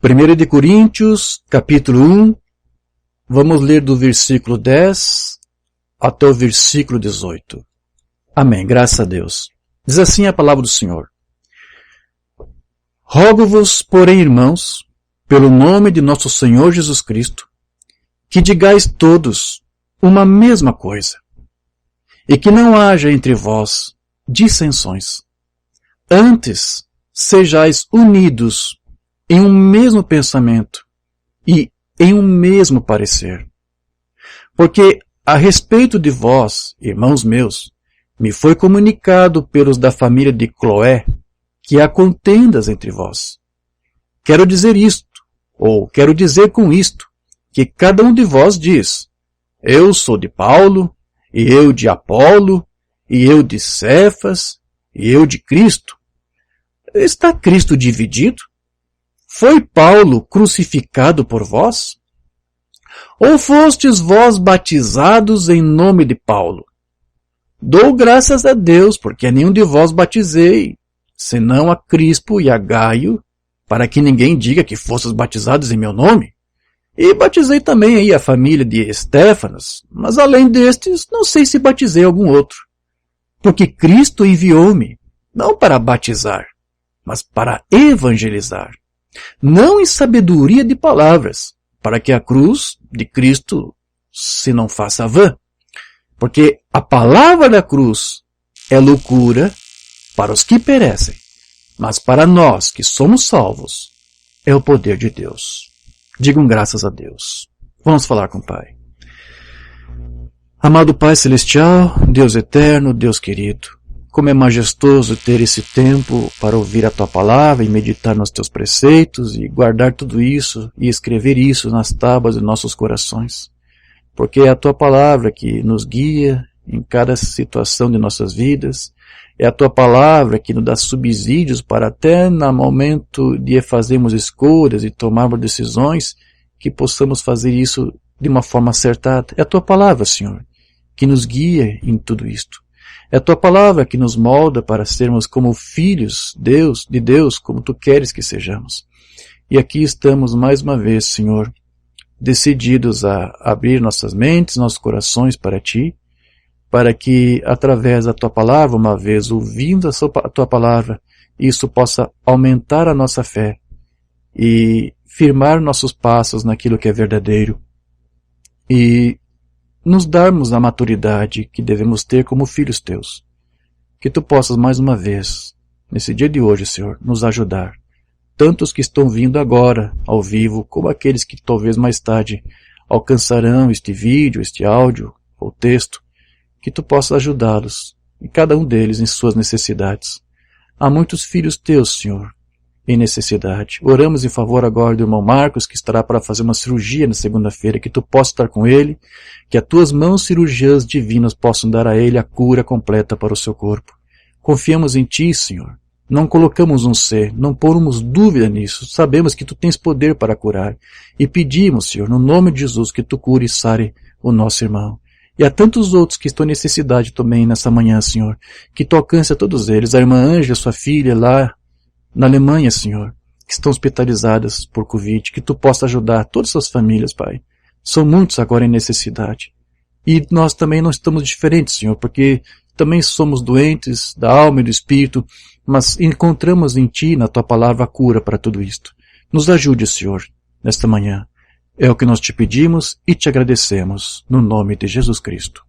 1 de Coríntios, capítulo 1, vamos ler do versículo 10 até o versículo 18. Amém, graças a Deus. Diz assim a palavra do Senhor. Rogo-vos, porém, irmãos, pelo nome de nosso Senhor Jesus Cristo, que digais todos uma mesma coisa, e que não haja entre vós dissensões. Antes, sejais unidos em um mesmo pensamento e em um mesmo parecer. Porque a respeito de vós, irmãos meus, me foi comunicado pelos da família de Cloé que há contendas entre vós. Quero dizer com isto, que cada um de vós diz, eu sou de Paulo, e eu de Apolo, e eu de Cefas, e eu de Cristo. Está Cristo dividido? Foi Paulo crucificado por vós? Ou fostes vós batizados em nome de Paulo? Dou graças a Deus, porque a nenhum de vós batizei, senão a Crispo e a Gaio, para que ninguém diga que fostes batizados em meu nome. E batizei também aí a família de Estéfanas, mas além destes, não sei se batizei algum outro. Porque Cristo enviou-me, não para batizar, mas para evangelizar. Não em sabedoria de palavras, para que a cruz de Cristo se não faça vã. Porque a palavra da cruz é loucura para os que perecem, mas para nós que somos salvos, é o poder de Deus. Digam graças a Deus. Vamos falar com o Pai. Amado Pai Celestial, Deus eterno, Deus querido, como é majestoso ter esse tempo para ouvir a Tua palavra e meditar nos Teus preceitos e guardar tudo isso e escrever isso nas tábuas de nossos corações. Porque é a Tua palavra que nos guia em cada situação de nossas vidas, é a Tua palavra que nos dá subsídios para até no momento de fazermos escolhas e tomarmos decisões, que possamos fazer isso de uma forma acertada. É a Tua palavra, Senhor, que nos guia em tudo isto. É a Tua palavra que nos molda para sermos como filhos de Deus, como Tu queres que sejamos. E aqui estamos mais uma vez, Senhor, decididos a abrir nossas mentes, nossos corações para Ti, para que através da Tua palavra, uma vez ouvindo a Tua palavra, isso possa aumentar a nossa fé e firmar nossos passos naquilo que é verdadeiro e nos darmos a maturidade que devemos ter como filhos Teus. Que Tu possas mais uma vez, nesse dia de hoje, Senhor, nos ajudar, tanto os que estão vindo agora, ao vivo, como aqueles que talvez mais tarde alcançarão este vídeo, este áudio ou texto, que Tu possas ajudá-los, e cada um deles em suas necessidades. Há muitos filhos Teus, Senhor, em necessidade. Oramos em favor agora do irmão Marcos, que estará para fazer uma cirurgia na segunda-feira, que Tu possas estar com ele, que as Tuas mãos cirurgiãs divinas possam dar a ele a cura completa para o seu corpo. Confiamos em Ti, Senhor. Não colocamos um ser, não pormos dúvida nisso. Sabemos que Tu tens poder para curar. E pedimos, Senhor, no nome de Jesus, que Tu cure e sare o nosso irmão. E há tantos outros que estão em necessidade também nessa manhã, Senhor, que Tu alcance a todos eles. A irmã Ângela, sua filha, lá na Alemanha, Senhor, que estão hospitalizadas por Covid, que Tu possa ajudar todas essas famílias, Pai. São muitos agora em necessidade. E nós também não estamos diferentes, Senhor, porque também somos doentes da alma e do espírito, mas encontramos em Ti, na Tua palavra, a cura para tudo isto. Nos ajude, Senhor, nesta manhã. É o que nós Te pedimos e Te agradecemos, no nome de Jesus Cristo.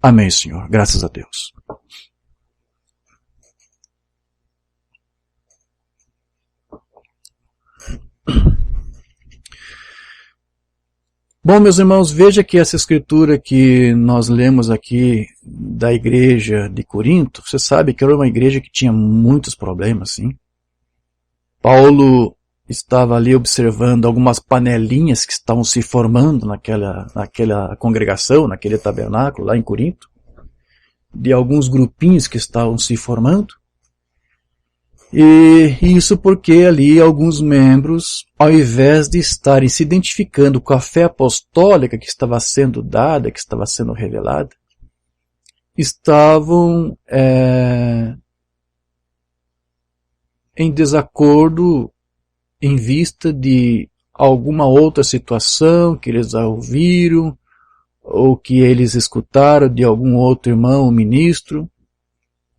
Amém, Senhor. Graças a Deus. Bom, meus irmãos, veja que essa escritura que nós lemos aqui da igreja de Corinto, você sabe que era uma igreja que tinha muitos problemas, sim. Paulo estava ali observando algumas panelinhas que estavam se formando naquela congregação, naquele tabernáculo lá em Corinto, de alguns grupinhos que estavam se formando. E isso porque ali alguns membros, ao invés de estarem se identificando com a fé apostólica que estava sendo dada, que estava sendo revelada, estavam em desacordo em vista de alguma outra situação que eles ouviram, ou que eles escutaram de algum outro irmão ou ministro.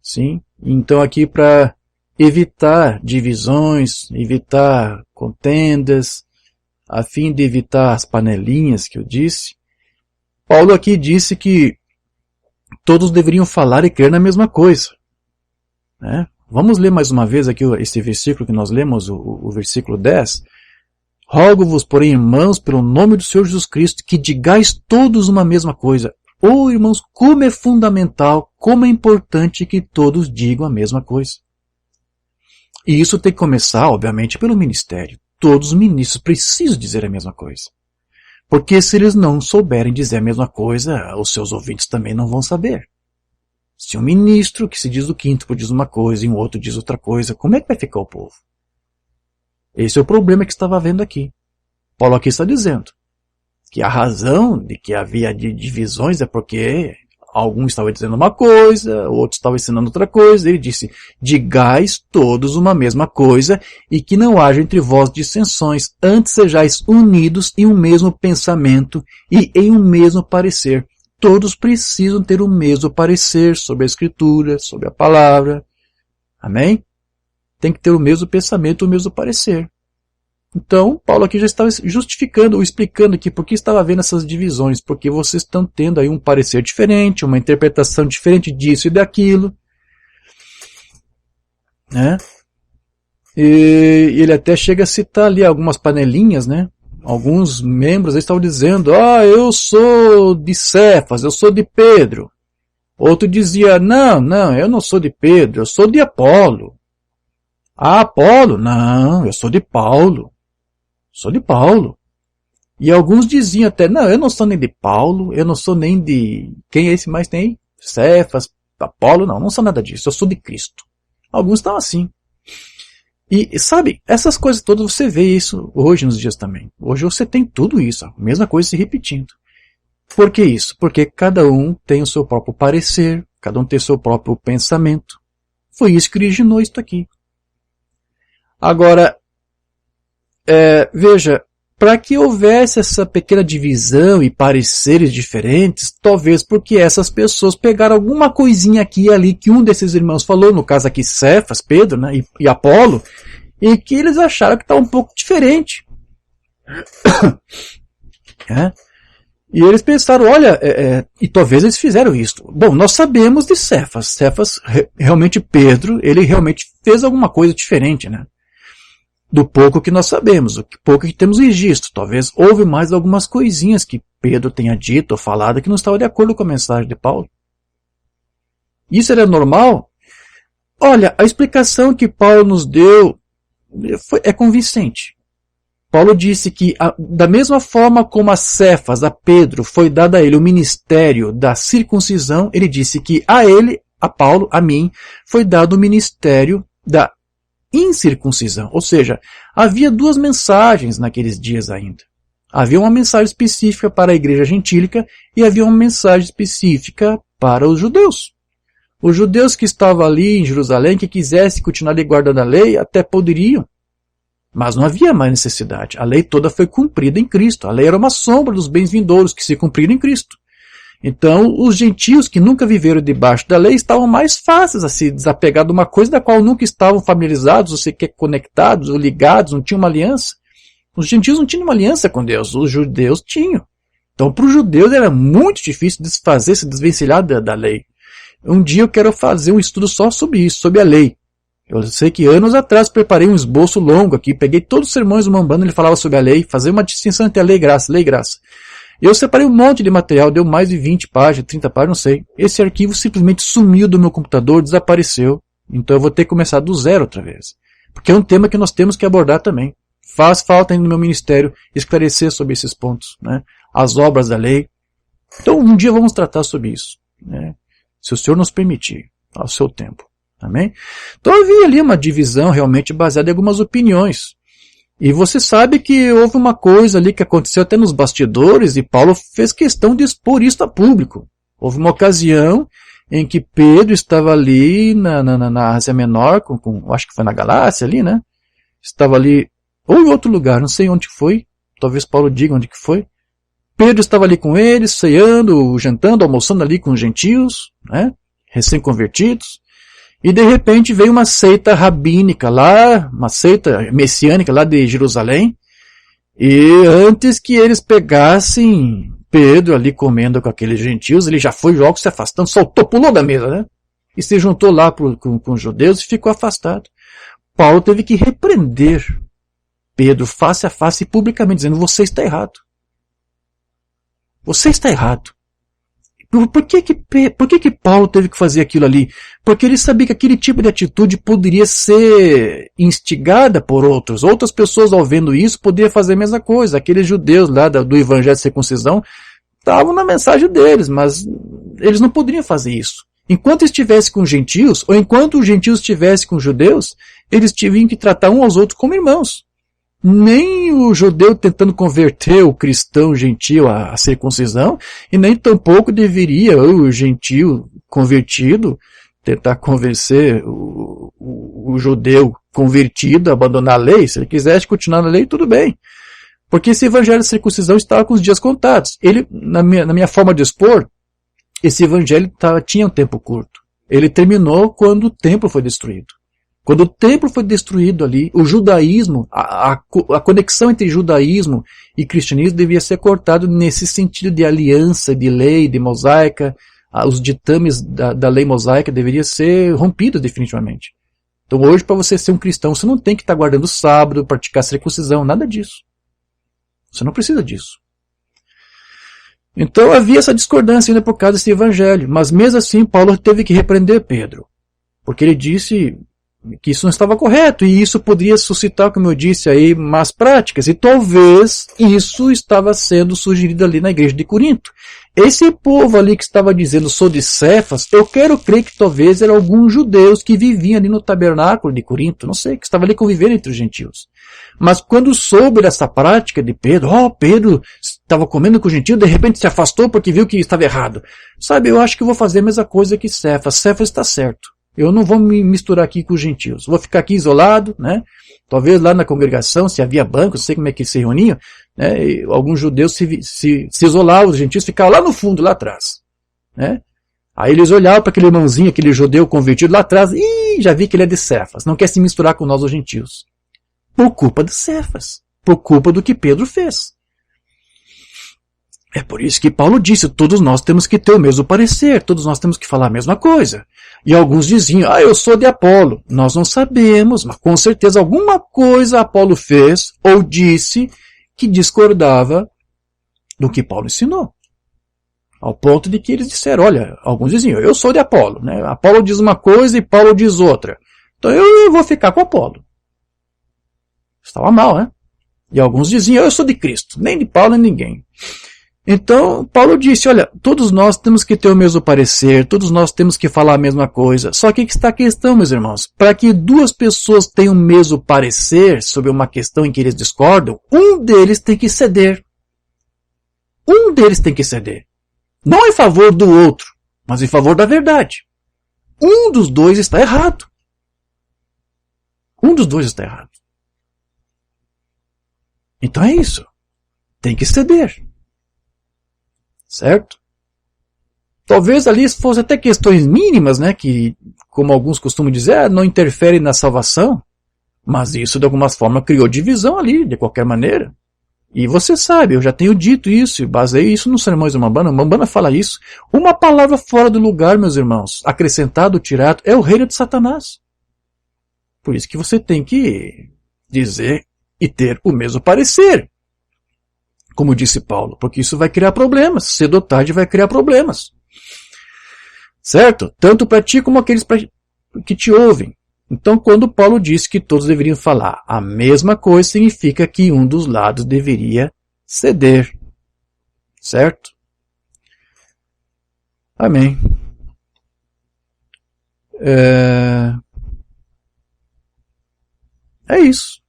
Sim? Então aqui para evitar divisões, evitar contendas, a fim de evitar as panelinhas que eu disse, Paulo aqui disse que todos deveriam falar e crer na mesma coisa. Né? Vamos ler mais uma vez aqui esse versículo que nós lemos, o versículo 10. Rogo-vos, porém, irmãos, pelo nome do Senhor Jesus Cristo, que digais todos uma mesma coisa. Oh, irmãos, como é fundamental, como é importante que todos digam a mesma coisa. E isso tem que começar, obviamente, pelo ministério. Todos os ministros precisam dizer a mesma coisa. Porque se eles não souberem dizer a mesma coisa, os seus ouvintes também não vão saber. Se um ministro que se diz do quinto diz uma coisa e um outro diz outra coisa, como é que vai ficar o povo? Esse é o problema que estava havendo aqui. Paulo aqui está dizendo que a razão de que havia divisões é porque alguns estavam dizendo uma coisa, outros estavam ensinando outra coisa. Ele disse, digais todos uma mesma coisa e que não haja entre vós dissensões, antes sejais unidos em um mesmo pensamento e em um mesmo parecer. Todos precisam ter o mesmo parecer sobre a Escritura, sobre a palavra. Amém? Tem que ter o mesmo pensamento, o mesmo parecer. Então, Paulo aqui já estava justificando ou explicando aqui por que estava havendo essas divisões, porque vocês estão tendo aí um parecer diferente, uma interpretação diferente disso e daquilo. Né? E ele até chega a citar ali algumas panelinhas, né? Alguns membros estavam dizendo, eu sou de Cefas, eu sou de Pedro. Outro dizia, não, eu não sou de Pedro, eu sou de Apolo. Apolo? Não, eu sou de Paulo. Sou de Paulo. E alguns diziam até, não, eu não sou nem de Paulo, eu não sou nem de... Quem é esse mais tem? Cefas, Apolo? Não sou nada disso, eu sou de Cristo. Alguns estão assim. E sabe, essas coisas todas você vê isso hoje nos dias também. Hoje você tem tudo isso, a mesma coisa se repetindo. Por que isso? Porque cada um tem o seu próprio parecer, cada um tem o seu próprio pensamento. Foi isso que originou isso aqui. Agora, veja, para que houvesse essa pequena divisão e pareceres diferentes, talvez porque essas pessoas pegaram alguma coisinha aqui e ali que um desses irmãos falou, no caso aqui Cefas, Pedro, né, e Apolo, e que eles acharam que está um pouco diferente. E eles pensaram, olha, e talvez eles fizeram isso. Bom, nós sabemos de Cefas. Cefas, realmente Pedro, ele realmente fez alguma coisa diferente, né? Do pouco que nós sabemos, do pouco que temos registro. Talvez houve mais algumas coisinhas que Pedro tenha dito ou falado que não estava de acordo com a mensagem de Paulo. Isso era normal? Olha, a explicação que Paulo nos deu é convincente. Paulo disse que, da mesma forma como a Cefas, a Pedro, foi dado a ele o ministério da circuncisão, ele disse que a ele, a Paulo, a mim, foi dado o ministério da incircuncisão. Ou seja, havia duas mensagens naqueles dias ainda. Havia uma mensagem específica para a igreja gentílica e havia uma mensagem específica para os judeus. Os judeus que estavam ali em Jerusalém, que quisessem continuar guardando a lei, até poderiam. Mas não havia mais necessidade. A lei toda foi cumprida em Cristo. A lei era uma sombra dos bens vindouros que se cumpriram em Cristo. Então, os gentios que nunca viveram debaixo da lei estavam mais fáceis a se desapegar de uma coisa da qual nunca estavam familiarizados, ou sequer conectados, ou ligados, não tinham uma aliança. Os gentios não tinham uma aliança com Deus, os judeus tinham. Então, para os judeus era muito difícil desfazer, se desvencilhar da lei. Um dia eu quero fazer um estudo só sobre isso, sobre a lei. Eu sei que anos atrás preparei um esboço longo aqui, peguei todos os sermões do Mambando, ele falava sobre a lei, fazer uma distinção entre a lei e graça, lei e graça. Eu separei um monte de material, deu mais de 20 páginas, 30 páginas, não sei. Esse arquivo simplesmente sumiu do meu computador, desapareceu. Então eu vou ter que começar do zero outra vez. Porque é um tema que nós temos que abordar também. Faz falta ainda no meu ministério esclarecer sobre esses pontos, né? As obras da lei. Então um dia vamos tratar sobre isso, né? Se o Senhor nos permitir, ao seu tempo. Amém? Então havia ali uma divisão realmente baseada em algumas opiniões. E você sabe que houve uma coisa ali que aconteceu até nos bastidores e Paulo fez questão de expor isso a público. Houve uma ocasião em que Pedro estava ali na Ásia Menor, acho que foi na Galácia ali, né? Estava ali ou em outro lugar, não sei onde foi, talvez Paulo diga onde que foi. Pedro estava ali com eles, ceando, jantando, almoçando ali com os gentios, né, recém-convertidos, e de repente veio uma seita rabínica lá, uma seita messiânica lá de Jerusalém, e antes que eles pegassem Pedro ali comendo com aqueles gentios, ele já foi logo se afastando, soltou, pulou da mesa, né? E se juntou lá com os judeus e ficou afastado. Paulo teve que repreender Pedro face a face e publicamente, dizendo, você está errado. Você está errado. Por que Paulo teve que fazer aquilo ali? Porque ele sabia que aquele tipo de atitude poderia ser instigada por outros. Outras pessoas, ao vendo isso, poderiam fazer a mesma coisa. Aqueles judeus lá do Evangelho de Circuncisão estavam na mensagem deles, mas eles não poderiam fazer isso. Enquanto estivesse com os gentios, ou enquanto os gentios estivessem com os judeus, eles tinham que tratar uns aos outros como irmãos. Nem o judeu tentando converter o cristão gentio à circuncisão, e nem tampouco deveria o gentio convertido tentar convencer o judeu convertido a abandonar a lei. Se ele quisesse continuar na lei, tudo bem. Porque esse evangelho da circuncisão estava com os dias contados. Ele, na minha forma de expor, esse evangelho tinha um tempo curto. Ele terminou quando o templo foi destruído. Quando o templo foi destruído ali, o judaísmo, a conexão entre judaísmo e cristianismo devia ser cortado nesse sentido de aliança, de lei, de mosaica. Os ditames da lei mosaica deveriam ser rompidos definitivamente. Então hoje, para você ser um cristão, você não tem que estar guardando o sábado, praticar circuncisão, nada disso. Você não precisa disso. Então havia essa discordância ainda por causa desse evangelho. Mas mesmo assim, Paulo teve que repreender Pedro. Porque ele disse que isso não estava correto, e isso poderia suscitar, como eu disse aí, más práticas, e talvez isso estava sendo sugerido ali na igreja de Corinto. Esse povo ali que estava dizendo, sou de Cefas, eu quero crer que talvez eram alguns judeus que viviam ali no tabernáculo de Corinto, não sei, que estavam ali convivendo entre os gentios. Mas quando soube dessa prática de Pedro, Pedro estava comendo com os gentios, de repente se afastou porque viu que estava errado. Sabe, eu acho que vou fazer a mesma coisa que Cefas. Cefas está certo. Eu não vou me misturar aqui com os gentios. Vou ficar aqui isolado, né? Talvez lá na congregação, se havia banco, não sei como é que eles se reuniam, né? E alguns judeus se isolavam, os gentios ficavam lá no fundo, lá atrás, né? Aí eles olhavam para aquele irmãozinho, aquele judeu convertido lá atrás, e já vi que ele é de Cefas, não quer se misturar com nós os gentios. Por culpa de Cefas, por culpa do que Pedro fez. É por isso que Paulo disse, todos nós temos que ter o mesmo parecer, todos nós temos que falar a mesma coisa. E alguns diziam, eu sou de Apolo. Nós não sabemos, mas com certeza alguma coisa Apolo fez ou disse que discordava do que Paulo ensinou. Ao ponto de que eles disseram, olha, alguns diziam, eu sou de Apolo, né? Apolo diz uma coisa e Paulo diz outra. Então eu vou ficar com Apolo. Estava mal, né? E alguns diziam, eu sou de Cristo, nem de Paulo nem de ninguém. Então, Paulo disse, olha, todos nós temos que ter o mesmo parecer, todos nós temos que falar a mesma coisa. Só que está a questão, meus irmãos, para que duas pessoas tenham o mesmo parecer sobre uma questão em que eles discordam, um deles tem que ceder. Um deles tem que ceder. Não em favor do outro, mas em favor da verdade. Um dos dois está errado. Um dos dois está errado. Então é isso. Tem que ceder. Certo? Talvez ali fossem até questões mínimas, né, que, como alguns costumam dizer, não interferem na salvação, mas isso de alguma forma criou divisão ali, de qualquer maneira. E você sabe, eu já tenho dito isso, e baseei isso nos sermões de Mambana. Mambana fala isso. Uma palavra fora do lugar, meus irmãos, acrescentado, tirado, é o reino de Satanás. Por isso que você tem que dizer e ter o mesmo parecer. Como disse Paulo, porque isso vai criar problemas, cedo ou tarde vai criar problemas. Certo? Tanto para ti como aqueles que te ouvem. Então, quando Paulo disse que todos deveriam falar a mesma coisa, significa que um dos lados deveria ceder. Certo? Amém. É isso.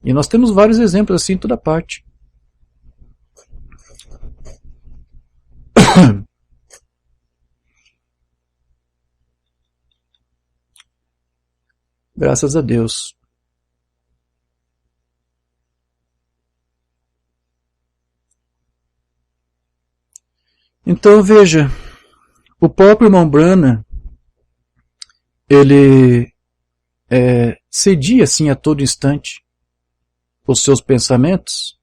E nós temos vários exemplos assim em toda parte. Graças a Deus. Então veja, o próprio irmão Branham, ele cedia assim a todo instante os seus pensamentos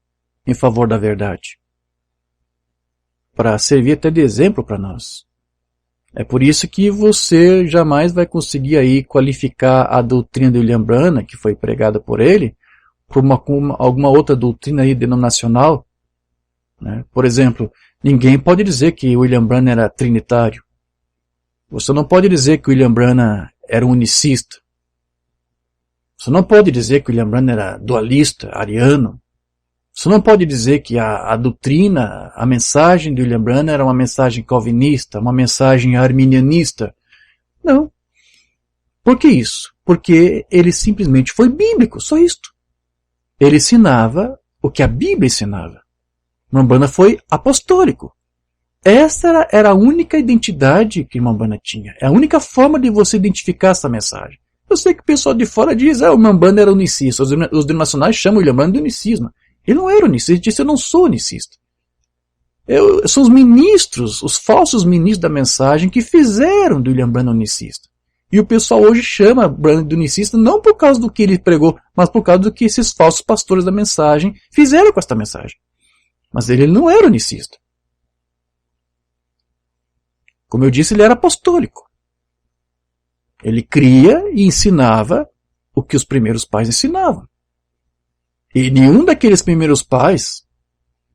em favor da verdade, para servir até de exemplo para nós. É por isso que você jamais vai conseguir aí qualificar a doutrina de William Branham, que foi pregada por ele, por alguma outra doutrina aí denominacional, né? Por exemplo, ninguém pode dizer que William Branham era trinitário. Você não pode dizer que William Branham era unicista. Você não pode dizer que William Branham era dualista, ariano. Você não pode dizer que a doutrina, a mensagem de William Branham era uma mensagem calvinista, uma mensagem arminianista. Não. Por que isso? Porque ele simplesmente foi bíblico, só isto. Ele ensinava o que a Bíblia ensinava. William Branham foi apostólico. Essa era a única identidade que William Branham tinha. É a única forma de você identificar essa mensagem. Eu sei que o pessoal de fora diz, o William Branham era unicista. Os denominacionais chamam o William Branham de unicismo. Ele não era unicista, ele disse, eu não sou unicista. São os ministros, os falsos ministros da mensagem que fizeram do William Branham unicista. E o pessoal hoje chama Branham de unicista não por causa do que ele pregou, mas por causa do que esses falsos pastores da mensagem fizeram com esta mensagem. Mas ele não era unicista. Como eu disse, ele era apostólico. Ele cria e ensinava o que os primeiros pais ensinavam. E nenhum daqueles primeiros pais,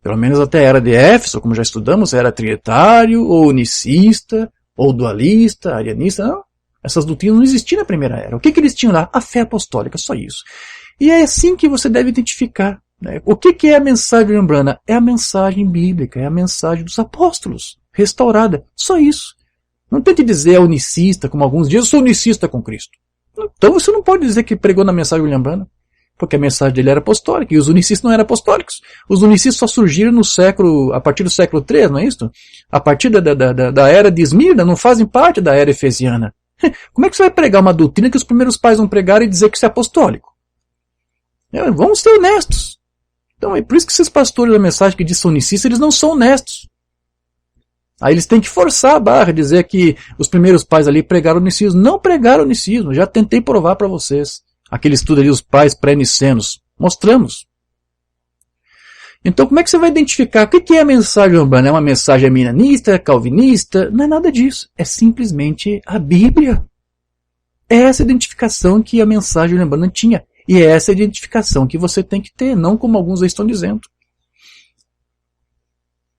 pelo menos até a era de Éfeso, como já estudamos, era trinitário, ou unicista, ou dualista, arianista, não. Essas doutrinas não existiam na primeira era. O que eles tinham lá? A fé apostólica, só isso. E é assim que você deve identificar, né? O que é a mensagem de William Branham? É a mensagem bíblica, é a mensagem dos apóstolos, restaurada, só isso. Não tente dizer é unicista, como alguns dizem, eu sou unicista com Cristo. Então você não pode dizer que pregou na mensagem de William Branham. Porque a mensagem dele era apostólica, e os unicistas não eram apostólicos. Os unicistas só surgiram a partir do século III, não é isso? A partir da era de Esmirna, não fazem parte da era efesiana. Como é que você vai pregar uma doutrina que os primeiros pais não pregaram e dizer que isso é apostólico? Vamos ser honestos. Então é por isso que esses pastores da mensagem que dizem que são unicistas, eles não são honestos. Aí eles têm que forçar a barra, dizer que os primeiros pais ali pregaram unicismo. Não pregaram unicismo, já tentei provar para vocês. Aquele estudo ali, os pais pré-nicenos. Mostramos. Então, como é que você vai identificar o que é a mensagem de William Branham? É uma mensagem arminianista, calvinista? Não é nada disso. É simplesmente a Bíblia. É essa identificação que a mensagem de William Branham tinha. E é essa identificação que você tem que ter, não como alguns aí estão dizendo.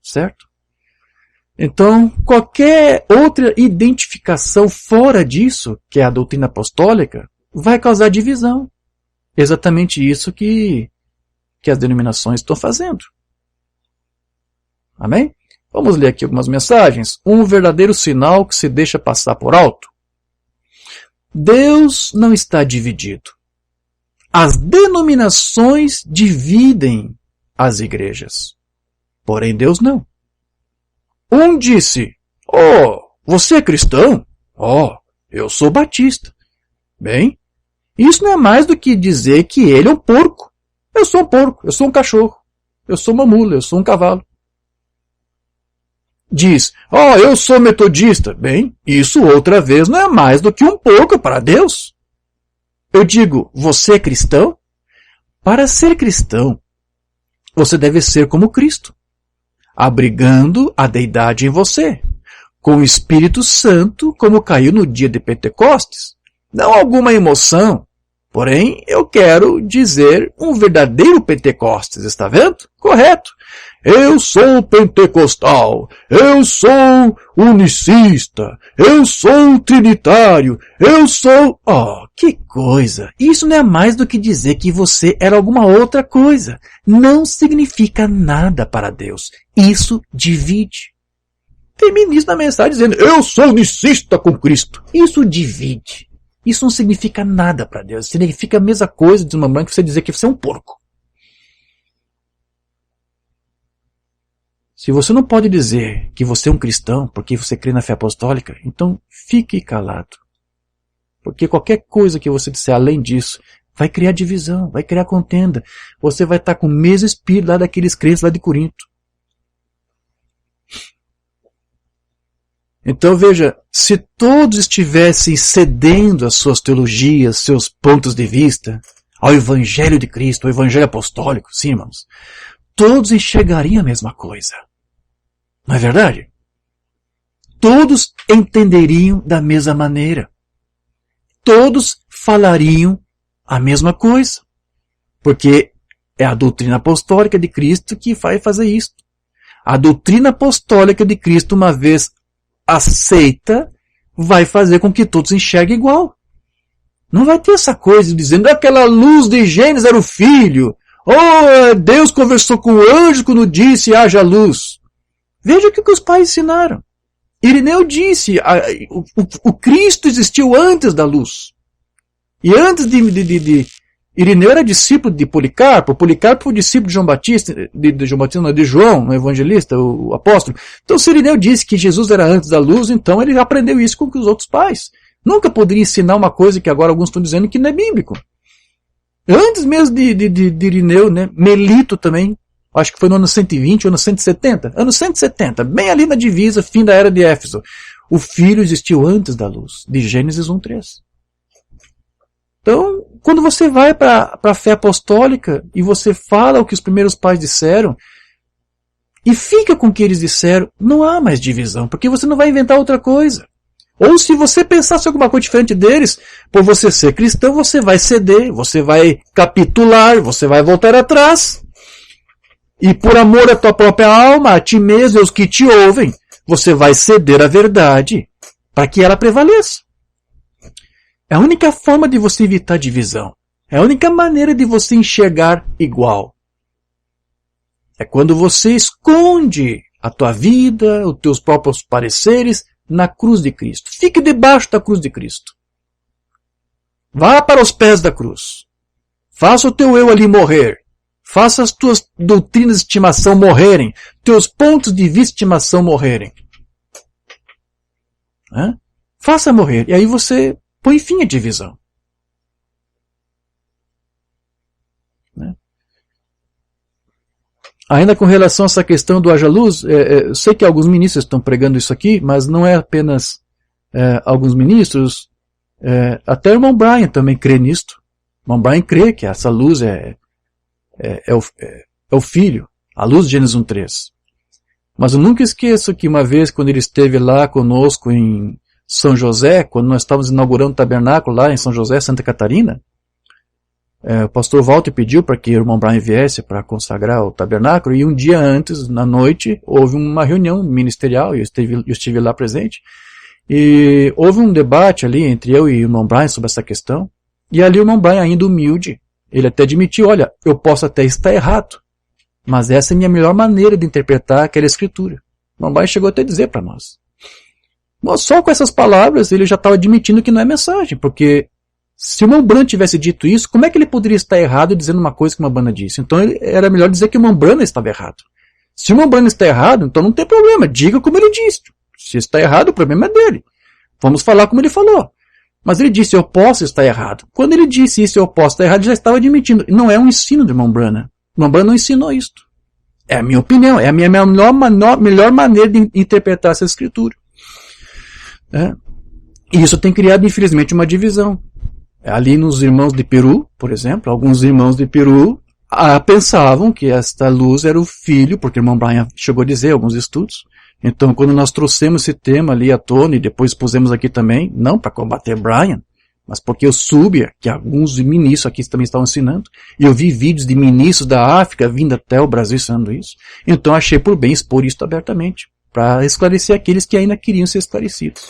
Certo? Então, qualquer outra identificação fora disso, que é a doutrina apostólica, vai causar divisão. Exatamente isso que as denominações estão fazendo. Amém? Vamos ler aqui algumas mensagens. Um verdadeiro sinal que se deixa passar por alto. Deus não está dividido. As denominações dividem as igrejas. Porém, Deus não. Um disse, você é cristão? Eu sou batista. Bem, isso não é mais do que dizer que ele é um porco. Eu sou um porco, eu sou um cachorro, eu sou uma mula, eu sou um cavalo. Diz, eu sou metodista. Bem, isso outra vez não é mais do que um porco para Deus. Eu digo, você é cristão? Para ser cristão, você deve ser como Cristo, abrigando a deidade em você, com o Espírito Santo como caiu no dia de Pentecostes. Não alguma emoção, porém eu quero dizer um verdadeiro Pentecostes, está vendo? Correto. Eu sou pentecostal, eu sou unicista, eu sou trinitário, eu sou... que coisa! Isso não é mais do que dizer que você era alguma outra coisa. Não significa nada para Deus. Isso divide. Tem ministro na mensagem dizendo, eu sou unicista com Cristo. Isso divide. Isso não significa nada para Deus. Significa a mesma coisa de uma mãe que você dizer que você é um porco. Se você não pode dizer que você é um cristão porque você crê na fé apostólica, então fique calado. Porque qualquer coisa que você disser além disso vai criar divisão, vai criar contenda. Você vai estar com o mesmo espírito lá daqueles crentes lá de Corinto. Então veja, se todos estivessem cedendo às suas teologias, seus pontos de vista, ao Evangelho de Cristo, ao Evangelho apostólico, sim, irmãos, todos enxergariam a mesma coisa. Não é verdade? Todos entenderiam da mesma maneira. Todos falariam a mesma coisa. Porque é a doutrina apostólica de Cristo que vai fazer isso. A doutrina apostólica de Cristo, uma vez aceita, vai fazer com que todos enxerguem igual. Não vai ter essa coisa dizendo aquela luz de Gênesis era o Filho. Oh, Deus conversou com o anjo quando disse haja luz. Veja o que os pais ensinaram. Irineu disse, o Cristo existiu antes da luz. E antes de Irineu era discípulo de Policarpo. Policarpo foi discípulo de João Batista, de João, o evangelista, o apóstolo. Então, se Irineu disse que Jesus era antes da luz, então ele aprendeu isso com os outros pais. Nunca poderia ensinar uma coisa que agora alguns estão dizendo que não é bíblico. Antes mesmo de Irineu, né? Melito também, acho que foi no ano 120, ano 170. Ano 170, bem ali na divisa, fim da era de Éfeso. O Filho existiu antes da luz, de Gênesis 1:3. Então, quando você vai para a fé apostólica e você fala o que os primeiros pais disseram e fica com o que eles disseram, não há mais divisão, porque você não vai inventar outra coisa. Ou se você pensasse alguma coisa diferente deles, por você ser cristão, você vai ceder, você vai capitular, você vai voltar atrás. E por amor à tua própria alma, a ti mesmo e aos que te ouvem, você vai ceder à verdade para que ela prevaleça. É a única forma de você evitar divisão. É a única maneira de você enxergar igual. É quando você esconde a tua vida, os teus próprios pareceres na cruz de Cristo. Fique debaixo da cruz de Cristo. Vá para os pés da cruz. Faça o teu eu ali morrer. Faça as tuas doutrinas de estimação morrerem. Teus pontos de vista de estimação morrerem. Faça morrer. E aí você põe fim à divisão. Ainda com relação a essa questão do haja luz, eu sei que alguns ministros estão pregando isso aqui, mas não é apenas alguns ministros, até o irmão Brian também crê nisto. O irmão Brian crê que essa luz é o Filho, a luz de Gênesis 1:3. Mas eu nunca esqueço que uma vez, quando ele esteve lá conosco em São José, quando nós estávamos inaugurando o tabernáculo lá em São José, Santa Catarina, o pastor Walter pediu para que o irmão Brian viesse para consagrar o tabernáculo, e um dia antes, na noite, houve uma reunião ministerial, e eu estive lá presente, e houve um debate ali entre eu e o irmão Brian sobre essa questão, e ali o irmão Brian, ainda humilde, ele até admitiu, olha, eu posso até estar errado, mas essa é a minha melhor maneira de interpretar aquela escritura. O irmão Brian chegou até a dizer para nós. Mas só com essas palavras ele já estava admitindo que não é mensagem, porque se o irmão Branham tivesse dito isso, como é que ele poderia estar errado dizendo uma coisa que o irmão Branham disse? Então era melhor dizer que o irmão Branham estava errado. Se o irmão Branham está errado, então não tem problema, diga como ele disse. Se está errado, o problema é dele. Vamos falar como ele falou. Mas ele disse, eu posso estar errado. Quando ele disse isso, eu posso estar errado, ele já estava admitindo. Não é um ensino do irmão Branham. O irmão Branham não ensinou isto. É a minha opinião, é a minha melhor maneira de interpretar essa escritura. E isso tem criado, infelizmente, uma divisão. Ali nos irmãos de Peru, por exemplo, alguns irmãos de Peru pensavam que esta luz era o Filho, porque o irmão Brian chegou a dizer alguns estudos. Então, quando nós trouxemos esse tema ali à tona e depois pusemos aqui também, não para combater Brian, mas porque eu soube que alguns ministros aqui também estavam ensinando, e eu vi vídeos de ministros da África vindo até o Brasil ensinando isso. Então, achei por bem expor isso abertamente, para esclarecer aqueles que ainda queriam ser esclarecidos.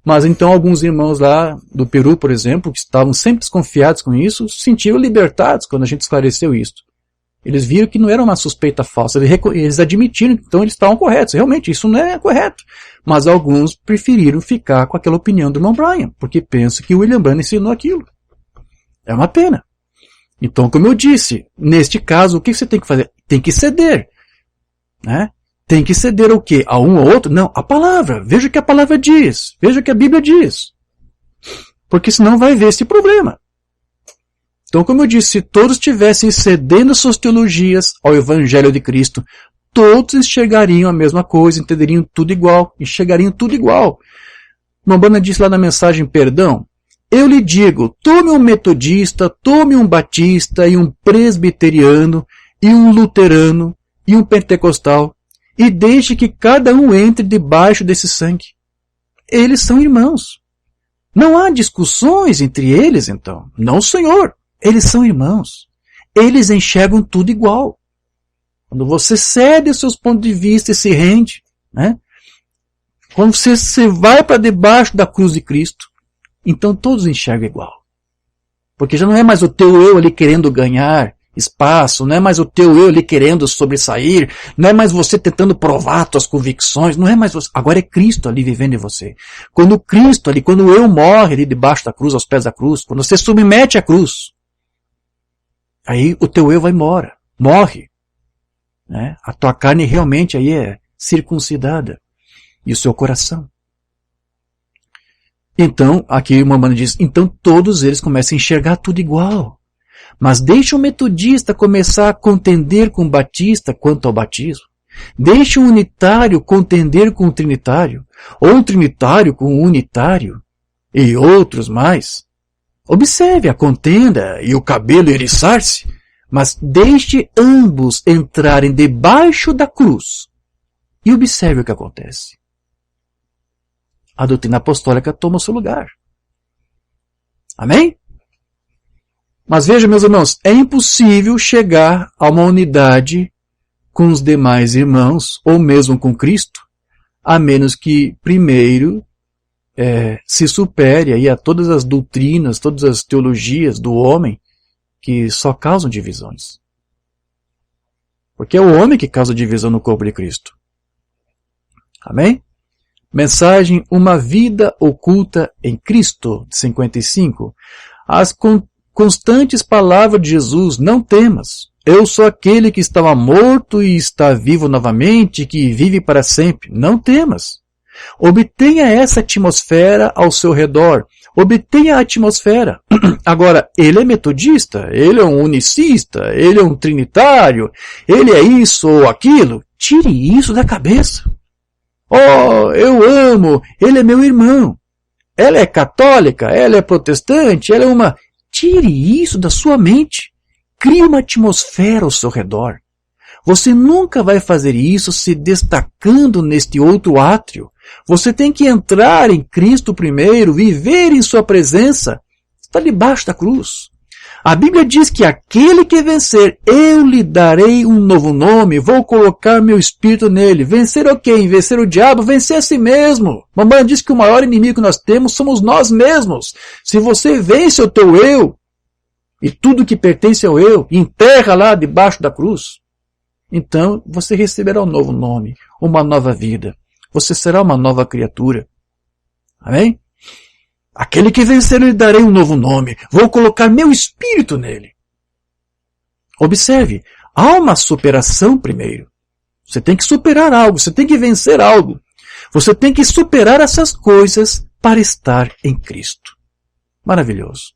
Mas então alguns irmãos lá do Peru, por exemplo, que estavam sempre desconfiados com isso, se sentiram libertados quando a gente esclareceu isso. Eles viram que não era uma suspeita falsa, eles admitiram que então eles estavam corretos. Realmente, isso não é correto. Mas alguns preferiram ficar com aquela opinião do irmão Brian, porque pensam que o William Branham ensinou aquilo. É uma pena. Então, como eu disse, neste caso, o que você tem que fazer? Tem que ceder. Tem que ceder ao quê? A um ou outro? Não, a palavra. Veja o que a palavra diz. Veja o que a Bíblia diz. Porque senão vai haver esse problema. Então, como eu disse, se todos estivessem cedendo suas teologias ao Evangelho de Cristo, todos enxergariam a mesma coisa, entenderiam tudo igual, enxergariam tudo igual. Umbanda disse lá na mensagem Perdão, eu lhe digo, tome um metodista, tome um batista e um presbiteriano e um luterano e um pentecostal e deixe que cada um entre debaixo desse sangue. Eles são irmãos. Não há discussões entre eles, então. Não, senhor. Eles são irmãos. Eles enxergam tudo igual. Quando você cede os seus pontos de vista e se rende, né? Quando você vai para debaixo da cruz de Cristo, então todos enxergam igual. Porque já não é mais o teu eu ali querendo ganhar espaço, não é mais o teu eu ali querendo sobressair, não é mais você tentando provar tuas convicções, não é mais você. Agora é Cristo ali vivendo em você. Quando Cristo ali, quando o eu morre ali debaixo da cruz, aos pés da cruz, quando você submete à cruz, aí o teu eu vai embora, morre. Né? A tua carne realmente aí é circuncidada. E o seu coração. Então, aqui o Umbanda diz, então todos eles começam a enxergar tudo igual. Mas deixa o metodista começar a contender com o batista quanto ao batismo. Deixa o unitário contender com o trinitário. Ou o trinitário com o unitário. E outros mais. Observe a contenda e o cabelo eriçar-se. Mas deixe ambos entrarem debaixo da cruz. E observe o que acontece. A doutrina apostólica toma o seu lugar. Amém? Mas veja, meus irmãos, é impossível chegar a uma unidade com os demais irmãos, ou mesmo com Cristo, a menos que primeiro se supere aí a todas as doutrinas, todas as teologias do homem que só causam divisões. Porque é o homem que causa divisão no corpo de Cristo. Amém? Mensagem Uma Vida Oculta em Cristo, de 55. As constantes palavras de Jesus, não temas. Eu sou aquele que estava morto e está vivo novamente, que vive para sempre. Não temas. Obtenha essa atmosfera ao seu redor. Obtenha a atmosfera. Agora, ele é metodista, ele é um unicista, ele é um trinitário, ele é isso ou aquilo. Tire isso da cabeça. Oh, eu amo, ele é meu irmão. Ela é católica, ela é protestante, ela é uma... Tire isso da sua mente. Crie uma atmosfera ao seu redor. Você nunca vai fazer isso se destacando neste outro átrio. Você tem que entrar em Cristo primeiro, viver em sua presença. Está debaixo da cruz. A Bíblia diz que aquele que vencer, eu lhe darei um novo nome, vou colocar meu espírito nele. Vencer o quem? Vencer o diabo? Vencer a si mesmo. Mamãe diz que o maior inimigo que nós temos somos nós mesmos. Se você vence o teu eu, e tudo que pertence ao eu, enterra lá debaixo da cruz, então você receberá um novo nome, uma nova vida. Você será uma nova criatura. Amém? Aquele que vencer, eu lhe darei um novo nome. Vou colocar meu espírito nele. Observe, há uma superação primeiro. Você tem que superar algo, você tem que vencer algo. Você tem que superar essas coisas para estar em Cristo. Maravilhoso.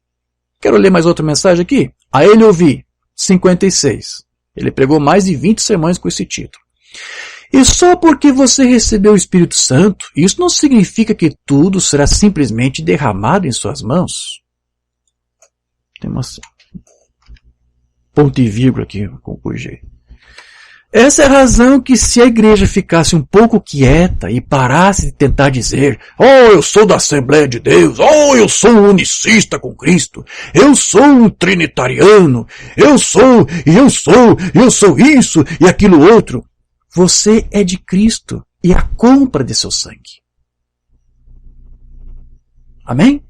Quero ler mais outra mensagem aqui. A ele ouvi, 56. Ele pregou mais de 20 sermões com esse título. E só porque você recebeu o Espírito Santo, isso não significa que tudo será simplesmente derramado em suas mãos. Tem uma ponto e vírgula aqui com o G. Essa é a razão que se a igreja ficasse um pouco quieta e parasse de tentar dizer, oh, eu sou da Assembleia de Deus, oh, eu sou um unicista com Cristo, eu sou um trinitariano, eu sou isso e aquilo outro. Você é de Cristo e a compra de seu sangue. Amém?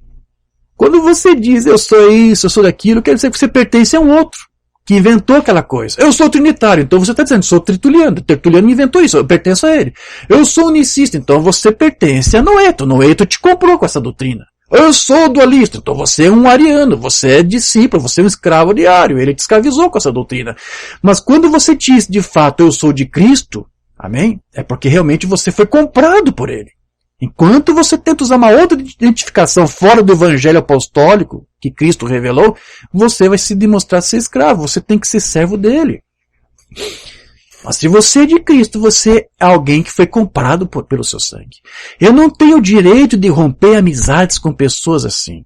Quando você diz eu sou isso, eu sou daquilo, quer dizer que você pertence a um outro que inventou aquela coisa. Eu sou trinitário, então você está dizendo, sou tertuliano. Tertuliano inventou isso, eu pertenço a ele. Eu sou unicista, então você pertence a Noeto. Noeto te comprou com essa doutrina. Eu sou dualista, então você é um ariano, você é discípulo, você é um escravo de Ario, ele te escravizou com essa doutrina. Mas quando você diz, de fato, eu sou de Cristo, amém? É porque realmente você foi comprado por ele. Enquanto você tenta usar uma outra identificação fora do evangelho apostólico, que Cristo revelou, você vai se demonstrar ser escravo, você tem que ser servo dele. Mas se você é de Cristo, você é alguém que foi comprado pelo seu sangue. Eu não tenho o direito de romper amizades com pessoas assim.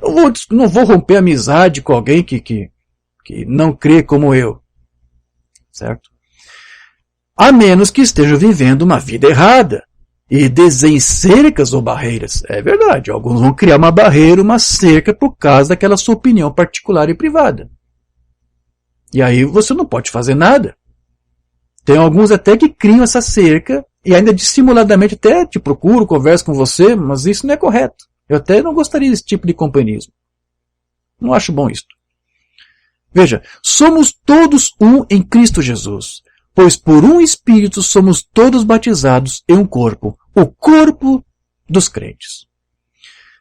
Eu não vou romper amizade com alguém que não crê como eu. Certo? A menos que esteja vivendo uma vida errada e desenhe cercas ou barreiras. É verdade, alguns vão criar uma barreira, uma cerca por causa daquela sua opinião particular e privada. E aí você não pode fazer nada. Tem alguns até que criam essa cerca e ainda dissimuladamente até te procuro, converso com você, mas isso não é correto. Eu até não gostaria desse tipo de companheirismo. Não acho bom isso. Veja, somos todos um em Cristo Jesus, pois por um Espírito somos todos batizados em um corpo, o corpo dos crentes.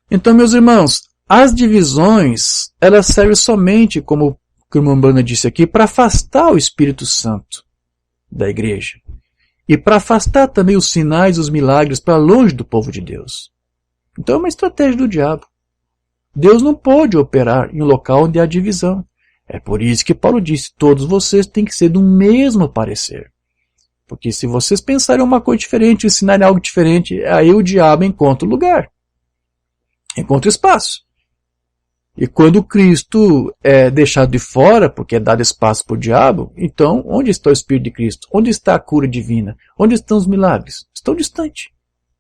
Então, meus irmãos, as divisões, elas servem somente, como o irmão Brana disse aqui, para afastar o Espírito Santo da igreja. E para afastar também os sinais e os milagres para longe do povo de Deus. Então é uma estratégia do diabo. Deus não pode operar em um local onde há divisão. É por isso que Paulo disse, todos vocês têm que ser do mesmo parecer. Porque se vocês pensarem uma coisa diferente, ensinarem algo diferente, aí o diabo encontra o lugar. Encontra espaço. E quando Cristo é deixado de fora, porque é dado espaço para o diabo, então onde está o Espírito de Cristo? Onde está a cura divina? Onde estão os milagres? Estão distantes.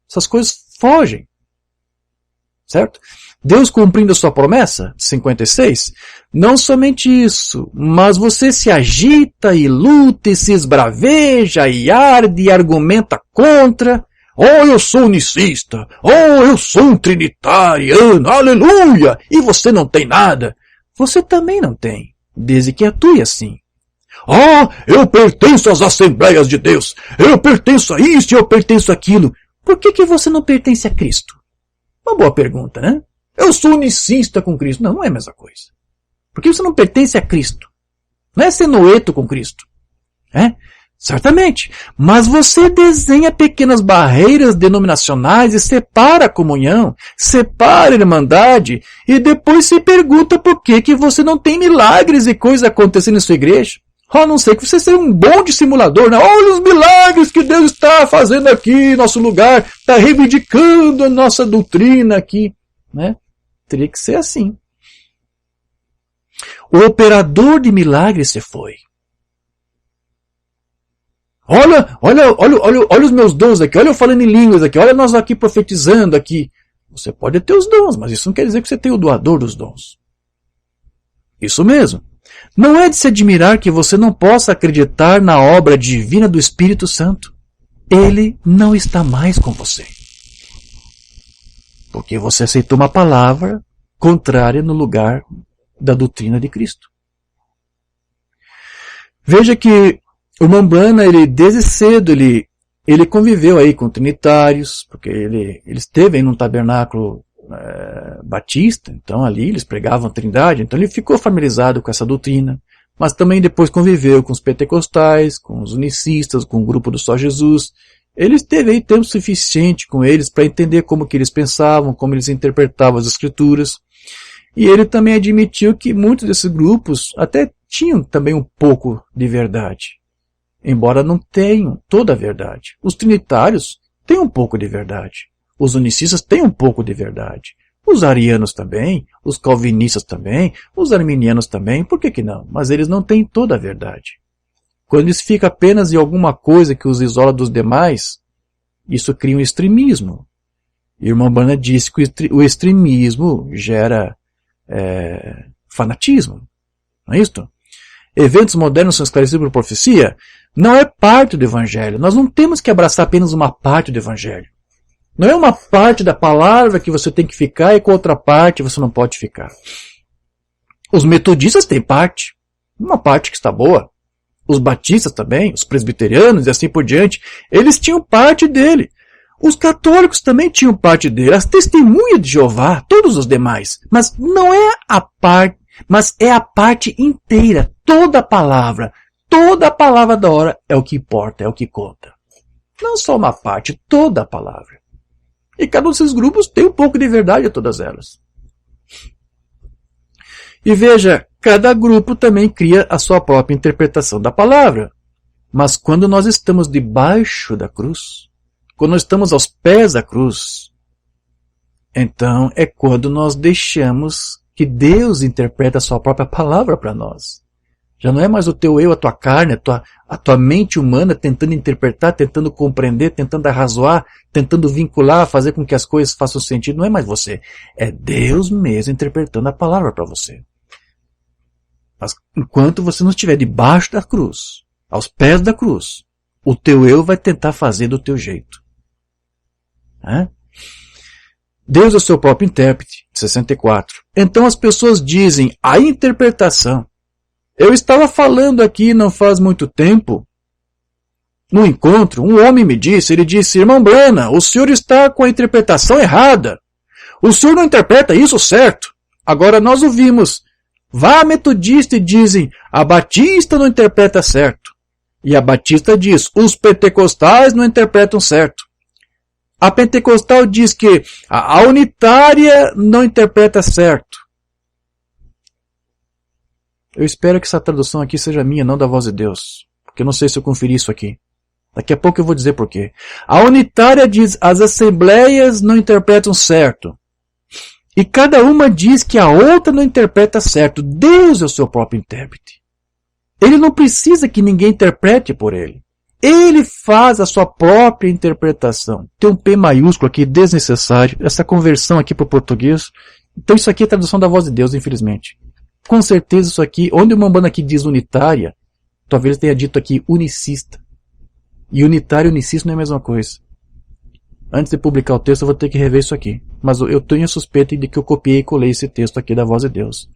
Essas coisas fogem. Certo? Deus cumprindo a sua promessa, 56, não somente isso, mas você se agita e luta e se esbraveja e arde e argumenta contra. Oh, eu sou unicista. Oh, eu sou um trinitariano. Aleluia! E você não tem nada. Você também não tem, desde que atue assim. Oh, eu pertenço às Assembleias de Deus. Eu pertenço a isso e eu pertenço àquilo. Por que você não pertence a Cristo? Uma boa pergunta, né? Eu sou unicista com Cristo. Não, não é a mesma coisa. Por que você não pertence a Cristo? Não é ser noeto com Cristo. É? Certamente. Mas você desenha pequenas barreiras denominacionais e separa a comunhão, separa a irmandade e depois se pergunta por que você não tem milagres e coisas acontecendo em sua igreja. A não ser que você seja um bom dissimulador, né? Olha os milagres que Deus está fazendo aqui em nosso lugar, está reivindicando a nossa doutrina aqui, né? Teria que ser assim. O operador de milagres se foi. Olha os meus dons aqui, olha eu falando em línguas aqui, olha nós aqui profetizando aqui. Você pode ter os dons, mas isso não quer dizer que você tem o doador dos dons. Isso mesmo. Não é de se admirar que você não possa acreditar na obra divina do Espírito Santo. Ele não está mais com você. Porque você aceitou uma palavra contrária no lugar da doutrina de Cristo. Veja que o irmão Brana, ele desde cedo, ele conviveu aí com trinitários, porque ele esteve aí num tabernáculo batista, então ali eles pregavam a trindade, então ele ficou familiarizado com essa doutrina, mas também depois conviveu com os pentecostais, com os unicistas, com o grupo do Só Jesus. Ele esteve aí tempo suficiente com eles para entender como que eles pensavam, como eles interpretavam as escrituras, e ele também admitiu que muitos desses grupos até tinham também um pouco de verdade, embora não tenham toda a verdade. Os trinitários têm um pouco de verdade. Os unicistas têm um pouco de verdade. Os arianos também, os calvinistas também, os arminianos também, por que não? Mas eles não têm toda a verdade. Quando isso fica apenas em alguma coisa que os isola dos demais, isso cria um extremismo. E o irmão Brana disse que o extremismo gera fanatismo. Não é isso? Eventos modernos são esclarecidos por profecia? Não é parte do Evangelho. Nós não temos que abraçar apenas uma parte do Evangelho. Não é uma parte da palavra que você tem que ficar e com outra parte você não pode ficar. Os metodistas têm parte. Uma parte que está boa. Os batistas também, os presbiterianos e assim por diante, eles tinham parte dele. Os católicos também tinham parte dele. As testemunhas de Jeová, todos os demais. Mas não é a parte, mas é a parte inteira. Toda a palavra da hora é o que importa, é o que conta. Não só uma parte, toda a palavra. E cada um desses grupos tem um pouco de verdade a todas elas. E veja, cada grupo também cria a sua própria interpretação da palavra. Mas quando nós estamos debaixo da cruz, quando nós estamos aos pés da cruz, então é quando nós deixamos que Deus interprete a sua própria palavra para nós. Já não é mais o teu eu, a tua carne, a tua mente humana tentando interpretar, tentando compreender, tentando arrazoar, tentando vincular, fazer com que as coisas façam sentido. Não é mais você. É Deus mesmo interpretando a palavra para você. Mas enquanto você não estiver debaixo da cruz, aos pés da cruz, o teu eu vai tentar fazer do teu jeito. Deus é o seu próprio intérprete. 64. Então as pessoas dizem, a interpretação. Eu estava falando aqui não faz muito tempo, no encontro, um homem me disse, ele disse, irmão Brana, o senhor está com a interpretação errada. O senhor não interpreta isso certo. Agora nós ouvimos, vá a metodista e dizem, a batista não interpreta certo. E a batista diz, os pentecostais não interpretam certo. A pentecostal diz que a unitária não interpreta certo. Eu espero que essa tradução aqui seja minha, não da voz de Deus. Porque eu não sei se eu conferi isso aqui. Daqui a pouco eu vou dizer por quê. A unitária diz, as assembleias não interpretam certo. E cada uma diz que a outra não interpreta certo. Deus é o seu próprio intérprete. Ele não precisa que ninguém interprete por ele. Ele faz a sua própria interpretação. Tem um P maiúsculo aqui, desnecessário. Essa conversão aqui para o português. Então isso aqui é a tradução da voz de Deus, infelizmente. Com certeza isso aqui, onde o Umbanda aqui diz unitária, talvez tenha dito aqui unicista. E unitário e unicista não é a mesma coisa. Antes de publicar o texto eu vou ter que rever isso aqui. Mas eu tenho a suspeita de que eu copiei e colei esse texto aqui da voz de Deus.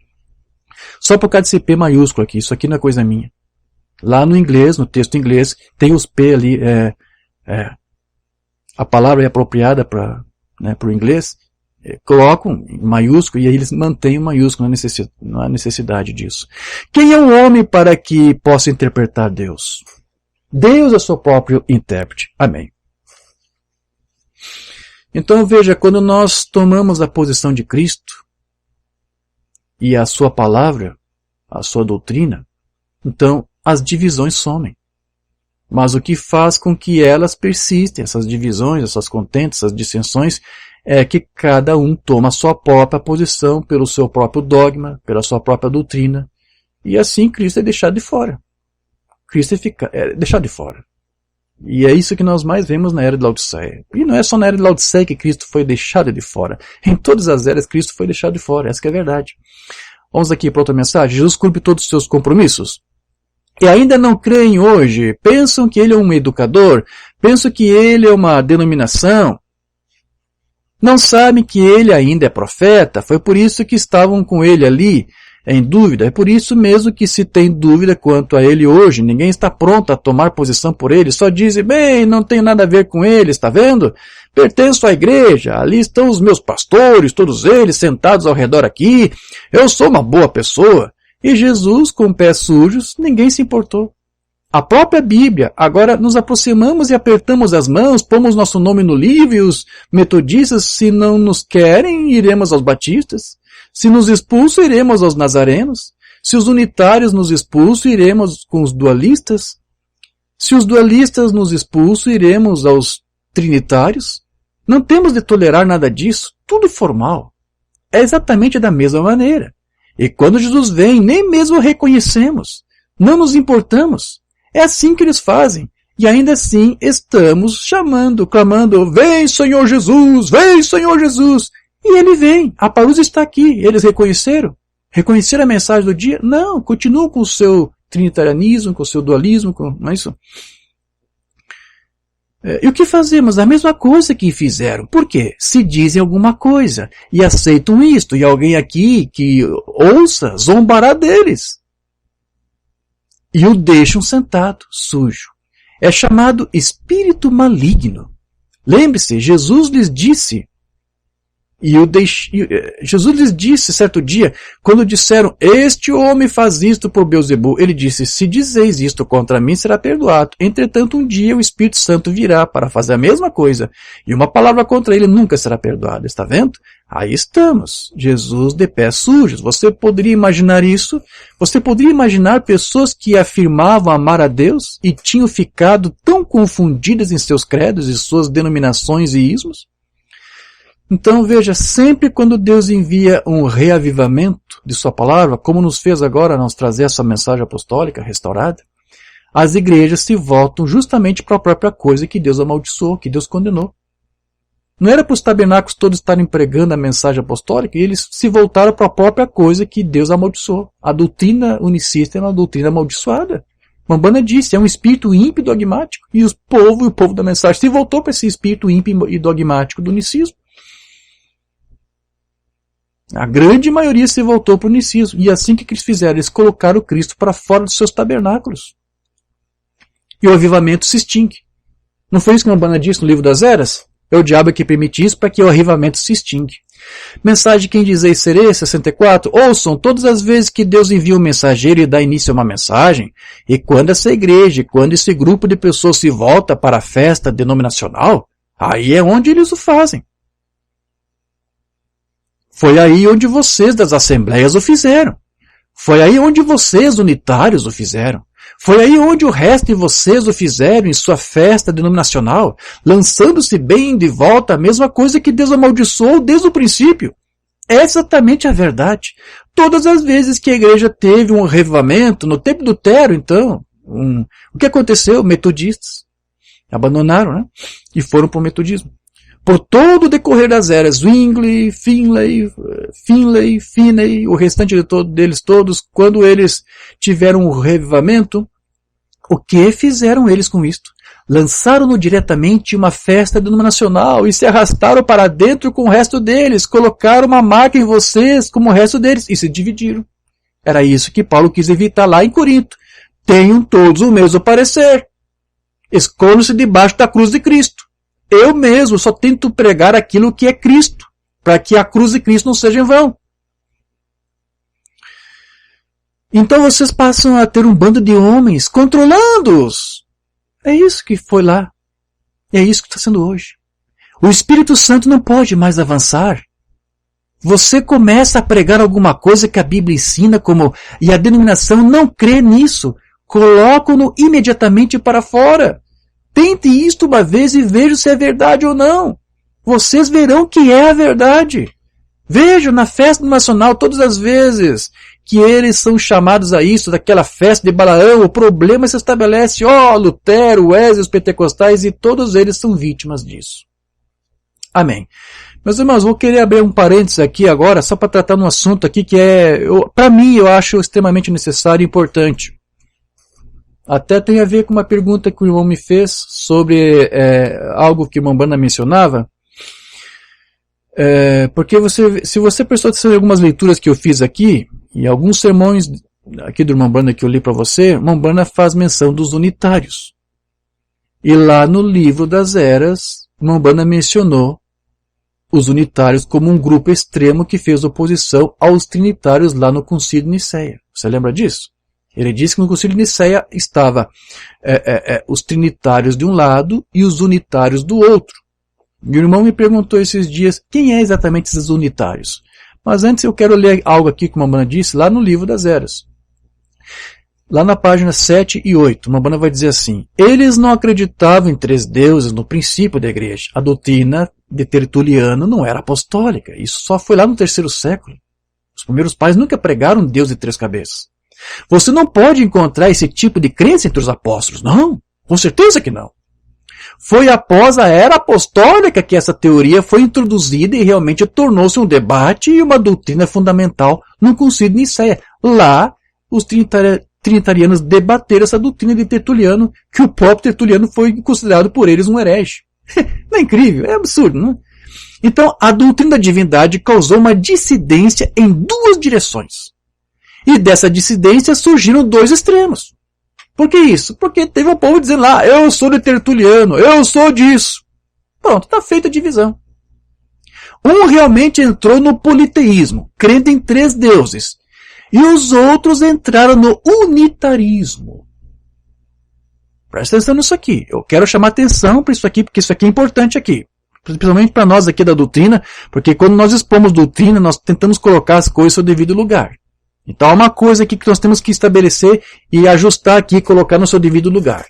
Só por causa desse P maiúsculo aqui, isso aqui não é coisa minha. Lá no inglês, no texto em inglês, tem os P ali, a palavra é apropriada para o inglês, colocam em maiúsculo e aí eles mantêm o maiúsculo, não há necessidade disso. Quem é um homem para que possa interpretar Deus? Deus é seu próprio intérprete. Amém. Então veja, quando nós tomamos a posição de Cristo e a sua palavra, a sua doutrina, então as divisões somem. Mas o que faz com que elas persistem, essas divisões, essas contendas, essas dissensões, é que cada um toma a sua própria posição pelo seu próprio dogma, pela sua própria doutrina, e assim Cristo é deixado de fora. Cristo é deixado de fora. E é isso que nós mais vemos na era de Laodiceia. E não é só na era de Laodiceia que Cristo foi deixado de fora. Em todas as eras Cristo foi deixado de fora, essa que é a verdade. Vamos aqui para outra mensagem. Jesus cumpre todos os seus compromissos. E ainda não creem hoje, pensam que ele é um educador, pensam que ele é uma denominação, não sabem que ele ainda é profeta, foi por isso que estavam com ele ali em dúvida, é por isso mesmo que se tem dúvida quanto a ele hoje, ninguém está pronto a tomar posição por ele, só dizem, bem, não tem nada a ver com ele, está vendo? Pertenço à igreja, ali estão os meus pastores, todos eles sentados ao redor aqui, eu sou uma boa pessoa. E Jesus, com pés sujos, ninguém se importou. A própria Bíblia, agora nos aproximamos e apertamos as mãos, pomos nosso nome no livro e os metodistas, se não nos querem, iremos aos batistas. Se nos expulsam, iremos aos nazarenos. Se os unitários nos expulsam, iremos com os dualistas. Se os dualistas nos expulsam, iremos aos trinitários. Não temos de tolerar nada disso, tudo formal. É exatamente da mesma maneira. E quando Jesus vem, nem mesmo reconhecemos. Não nos importamos. É assim que eles fazem. E ainda assim estamos chamando, clamando, vem Senhor Jesus, vem Senhor Jesus. E ele vem, a parousia está aqui. Eles reconheceram? Reconheceram a mensagem do dia? Não, continuam com o seu trinitarianismo, com o seu dualismo, não é isso? E o que fazemos? A mesma coisa que fizeram. Por quê? Se dizem alguma coisa e aceitam isto, e alguém aqui que ouça zombará deles. E o deixam sentado, sujo. É chamado espírito maligno. Lembre-se, Jesus lhes disse, Jesus lhes disse certo dia, quando disseram, este homem faz isto por Beelzebul, ele disse, se dizeis isto contra mim, será perdoado. Entretanto, um dia o Espírito Santo virá para fazer a mesma coisa, e uma palavra contra ele nunca será perdoada. Está vendo? Aí estamos, Jesus de pés sujos. Você poderia imaginar isso? Você poderia imaginar pessoas que afirmavam amar a Deus e tinham ficado tão confundidas em seus credos e suas denominações e ismos? Então veja, sempre quando Deus envia um reavivamento de sua palavra, como nos fez agora nos trazer essa mensagem apostólica restaurada, as igrejas se voltam justamente para a própria coisa que Deus amaldiçoou, que Deus condenou. Não era para os tabernáculos todos estarem pregando a mensagem apostólica, e eles se voltaram para a própria coisa que Deus amaldiçoou. A doutrina unicista é uma doutrina amaldiçoada. Mambana disse, é um espírito ímpio e dogmático, e o povo da mensagem se voltou para esse espírito ímpio e dogmático do unicismo. A grande maioria se voltou para o unicismo. E assim que eles fizeram, eles colocaram o Cristo para fora dos seus tabernáculos. E o avivamento se extingue. Não foi isso que Mambana disse no livro das Eras? É o diabo que permite isso para que o avivamento se extingue. Mensagem Quem Dizeis Serei, 64. Ouçam, todas as vezes que Deus envia um mensageiro e dá início a uma mensagem, e quando essa igreja, quando esse grupo de pessoas se volta para a festa denominacional, aí é onde eles o fazem. Foi aí onde vocês das assembleias o fizeram. Foi aí onde vocês unitários o fizeram. Foi aí onde o resto de vocês o fizeram em sua festa denominacional, lançando-se bem de volta a mesma coisa que Deus amaldiçoou desde o princípio. É exatamente a verdade. Todas as vezes que a igreja teve um revivamento, no tempo do Lutero, então, o que aconteceu? Metodistas abandonaram, né? E foram para o metodismo. Por todo o decorrer das eras, Zwingli, Finlay, Finney, o restante deles todos, quando eles tiveram um revivamento, o que fizeram eles com isto? Lançaram-no diretamente em uma festa denominacional e se arrastaram para dentro com o resto deles, colocaram uma marca em vocês como o resto deles e se dividiram. Era isso que Paulo quis evitar lá em Corinto. Tenham todos o mesmo parecer. Escondam-se debaixo da cruz de Cristo. Eu mesmo só tento pregar aquilo que é Cristo, para que a cruz de Cristo não seja em vão. Então vocês passam a ter um bando de homens controlando-os. É isso que foi lá. E é isso que está sendo hoje. O Espírito Santo não pode mais avançar. Você começa a pregar alguma coisa que a Bíblia ensina, e a denominação não crê nisso. Colocam-no imediatamente para fora. Tente isto uma vez e veja se é verdade ou não. Vocês verão que é a verdade. Vejam na festa nacional todas as vezes que eles são chamados a isso, daquela festa de Balaão, o problema se estabelece, Lutero, Wesley, os pentecostais, e todos eles são vítimas disso. Amém. Meus irmãos, vou querer abrir um parênteses aqui agora, só para tratar de um assunto aqui que para mim, eu acho extremamente necessário e importante. Até tem a ver com uma pergunta que o irmão me fez sobre algo que o Mambana mencionava. Porque se você prestou atenção em algumas leituras que eu fiz aqui, e alguns sermões aqui do Mambana que eu li para você, Mambana faz menção dos unitários. E lá no livro das Eras, Mambana mencionou os unitários como um grupo extremo que fez oposição aos trinitários lá no Concílio de Nicéia. Você lembra disso? Ele disse que no Concílio de Nicéia estava os trinitários de um lado e os unitários do outro. Meu irmão me perguntou esses dias quem é exatamente esses unitários. Mas antes eu quero ler algo aqui que o Mambana disse lá no livro das Eras. Lá na página 7 e 8, o Mambana vai dizer assim: eles não acreditavam em 3 deuses no princípio da igreja. A doutrina de Tertuliano não era apostólica. Isso só foi lá no 3º século. Os primeiros pais nunca pregaram um Deus de 3 cabeças. Você não pode encontrar esse tipo de crença entre os apóstolos. Não, com certeza que não. Foi após a era apostólica que essa teoria foi introduzida e realmente tornou-se um debate e uma doutrina fundamental no Concílio de Nicéia. Lá, os trinitarianos debateram essa doutrina de Tertuliano, que o próprio Tertuliano foi considerado por eles um herege. Não é incrível? É absurdo, não é? Então, a doutrina da divindade causou uma dissidência em 2 direções. E dessa dissidência surgiram 2 extremos. Por que isso? Porque teve um povo dizendo lá, eu sou de Tertuliano, eu sou disso. Pronto, está feita a divisão. Um realmente entrou no politeísmo, crendo em 3 deuses. E os outros entraram no unitarismo. Presta atenção nisso aqui. Eu quero chamar atenção para isso aqui, porque isso aqui é importante aqui. Principalmente para nós aqui da doutrina, porque quando nós expomos doutrina, nós tentamos colocar as coisas no seu devido lugar. Então há uma coisa aqui que nós temos que estabelecer e ajustar aqui e colocar no seu devido lugar.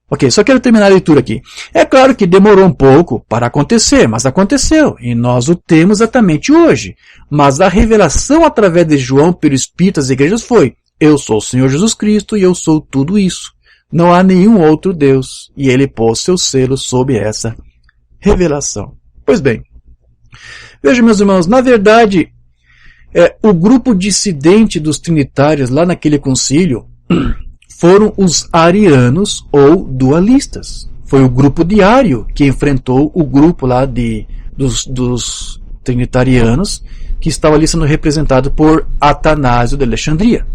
Ok, só quero terminar a leitura aqui. É claro que demorou um pouco para acontecer, mas aconteceu. E nós o temos exatamente hoje. Mas a revelação através de João pelo Espírito às igrejas foi: eu sou o Senhor Jesus Cristo e eu sou tudo isso. Não há nenhum outro Deus. E ele pôs seu selo sobre essa revelação. Pois bem, vejam, meus irmãos, na verdade, o grupo dissidente dos trinitários lá naquele concílio foram os arianos ou dualistas. Foi o grupo de Ario que enfrentou o grupo lá dos trinitarianos, que estava ali sendo representado por Atanásio de Alexandria.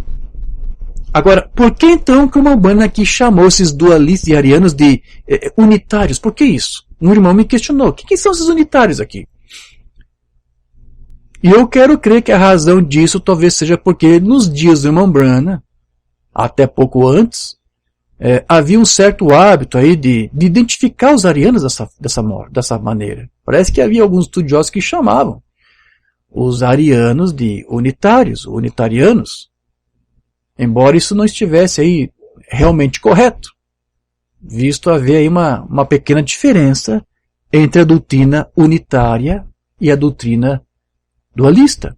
Agora, por que então que uma Umbanda aqui chamou esses dualistas e arianos de unitários? Por que isso? Um irmão me questionou: quem são esses unitários aqui? E eu quero crer que a razão disso talvez seja porque nos dias do irmão Branham, até pouco antes, havia um certo hábito aí de identificar os arianos dessa maneira. Parece que havia alguns estudiosos que chamavam os arianos de unitários, unitarianos, embora isso não estivesse aí realmente correto, visto haver aí uma pequena diferença entre a doutrina unitária e a doutrina dualista.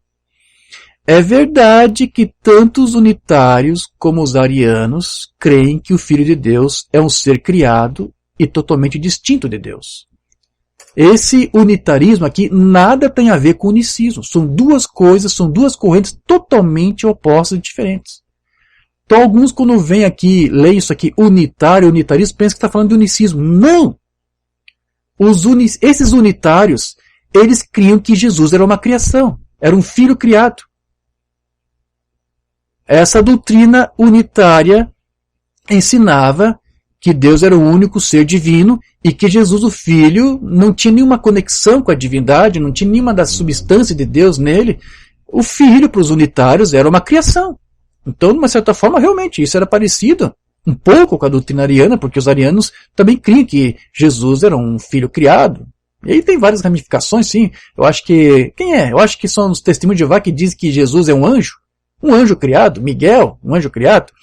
É verdade que tanto os unitários como os arianos creem que o Filho de Deus é um ser criado e totalmente distinto de Deus. Esse unitarismo aqui nada tem a ver com unicismo. São duas coisas, são duas correntes totalmente opostas e diferentes. Então alguns quando vêm aqui, leem isso aqui, unitário, unitarismo, pensam que está falando de unicismo. Não! Esses unitários, eles criam que Jesus era uma criação, era um filho criado. Essa doutrina unitária ensinava que Deus era o único ser divino e que Jesus, o Filho, não tinha nenhuma conexão com a divindade, não tinha nenhuma da substância de Deus nele. O Filho, para os unitários, era uma criação. Então, de uma certa forma, realmente, isso era parecido um pouco com a doutrina ariana, porque os arianos também criam que Jesus era um filho criado. E aí tem várias ramificações, sim. Eu acho que... Quem é? Eu acho que são os testemunhos de Jeová que dizem que Jesus é um anjo. Um anjo criado, Miguel, um anjo criado.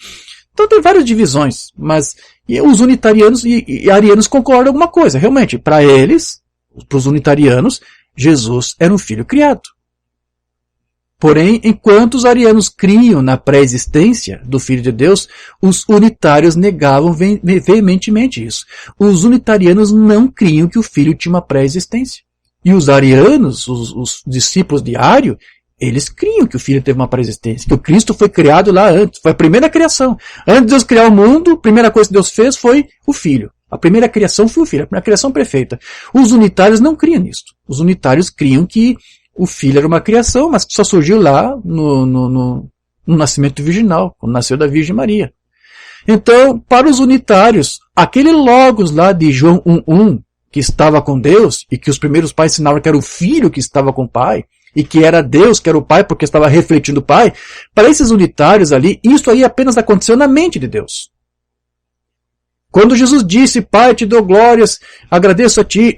Então tem várias divisões, mas os unitarianos e arianos concordam alguma coisa. Realmente, para eles, para os unitarianos, Jesus era um filho criado. Porém, enquanto os arianos criam na pré-existência do Filho de Deus, os unitários negavam veementemente isso. Os unitarianos não criam que o Filho tinha uma pré-existência. E os arianos, os discípulos de Ario, eles criam que o Filho teve uma pré-existência, que o Cristo foi criado lá antes, foi a primeira criação. Antes de Deus criar o mundo, a primeira coisa que Deus fez foi o Filho. A primeira criação foi o Filho, a primeira criação perfeita. Os unitários não criam nisso. Os unitários criam que o Filho era uma criação, mas que só surgiu lá no nascimento virginal, quando nasceu da Virgem Maria. Então, para os unitários, aquele Logos lá de João 1:1, que estava com Deus, e que os primeiros pais ensinavam que era o Filho que estava com o Pai, e que era Deus, que era o Pai, porque estava refletindo o Pai, para esses unitários ali, isso aí apenas aconteceu na mente de Deus. Quando Jesus disse: Pai, te dou glórias, agradeço a ti,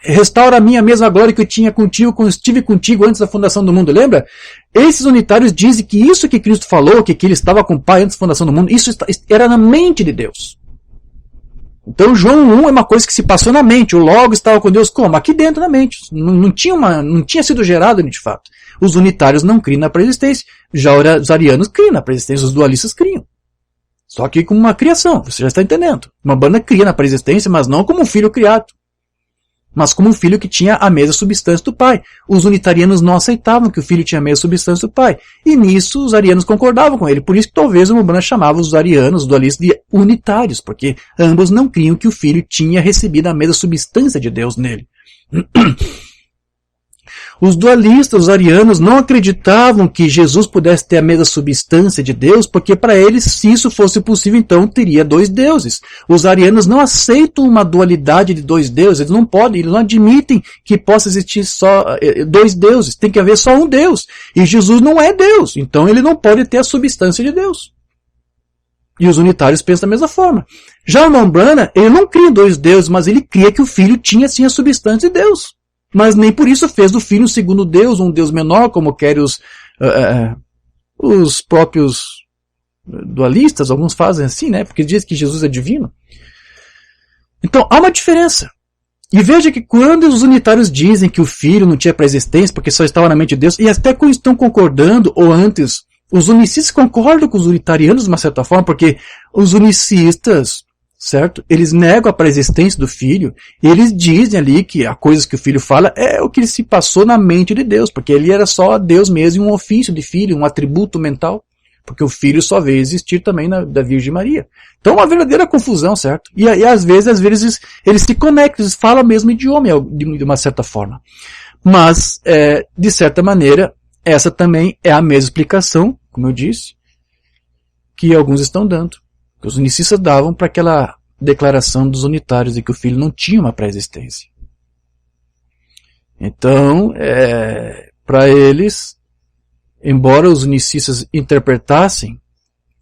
restaura a minha mesma glória que eu tinha contigo quando estive contigo antes da fundação do mundo, lembra? Esses unitários dizem que isso que Cristo falou, que ele estava com o Pai antes da fundação do mundo, isso era na mente de Deus. Então João 1 é uma coisa que se passou na mente. O Logo estava com Deus como? Aqui dentro da mente. Não tinha sido gerado de fato. Os unitários não criam na pré-existência. Já os arianos criam na pré-existência. Os dualistas criam. Só que como uma criação. Você já está entendendo. Uma banda cria na pré-existência, mas não como um filho criado. Mas como um filho que tinha a mesma substância do Pai. Os unitarianos não aceitavam que o filho tinha a mesma substância do Pai. E nisso os arianos concordavam com ele. Por isso que talvez o Umbanda chamava os arianos, os dualistas, de unitários, porque ambos não criam que o filho tinha recebido a mesma substância de Deus nele. Os dualistas, os arianos, não acreditavam que Jesus pudesse ter a mesma substância de Deus, porque para eles, se isso fosse possível, então teria dois deuses. Os arianos não aceitam uma dualidade de dois deuses, eles não podem, eles não admitem que possa existir só dois deuses, tem que haver só um Deus. E Jesus não é Deus, então ele não pode ter a substância de Deus. E os unitários pensam da mesma forma. Já o Umbanda, ele não cria dois deuses, mas ele cria que o Filho tinha sim a substância de Deus. Mas nem por isso fez do Filho um segundo Deus, um Deus menor, como querem os próprios dualistas, alguns fazem assim, né? Porque dizem que Jesus é divino. Então, há uma diferença. E veja que quando os unitários dizem que o Filho não tinha pré-existência, porque só estava na mente de Deus, e até quando estão concordando, ou antes, os unicistas concordam com os unitarianos de uma certa forma, porque os unicistas, certo? Eles negam a pré-existência do Filho, e eles dizem ali que as coisas que o Filho fala é o que se passou na mente de Deus, porque ele era só Deus mesmo, um ofício de Filho, um atributo mental, porque o Filho só veio existir também da Virgem Maria. Então é uma verdadeira confusão, certo? E às vezes eles se conectam, eles falam o mesmo idioma de uma certa forma. Mas, de certa maneira, essa também é a mesma explicação, como eu disse, que alguns estão dando. Que os unicistas davam para aquela declaração dos unitários de que o Filho não tinha uma pré-existência. Então, para eles, embora os unicistas interpretassem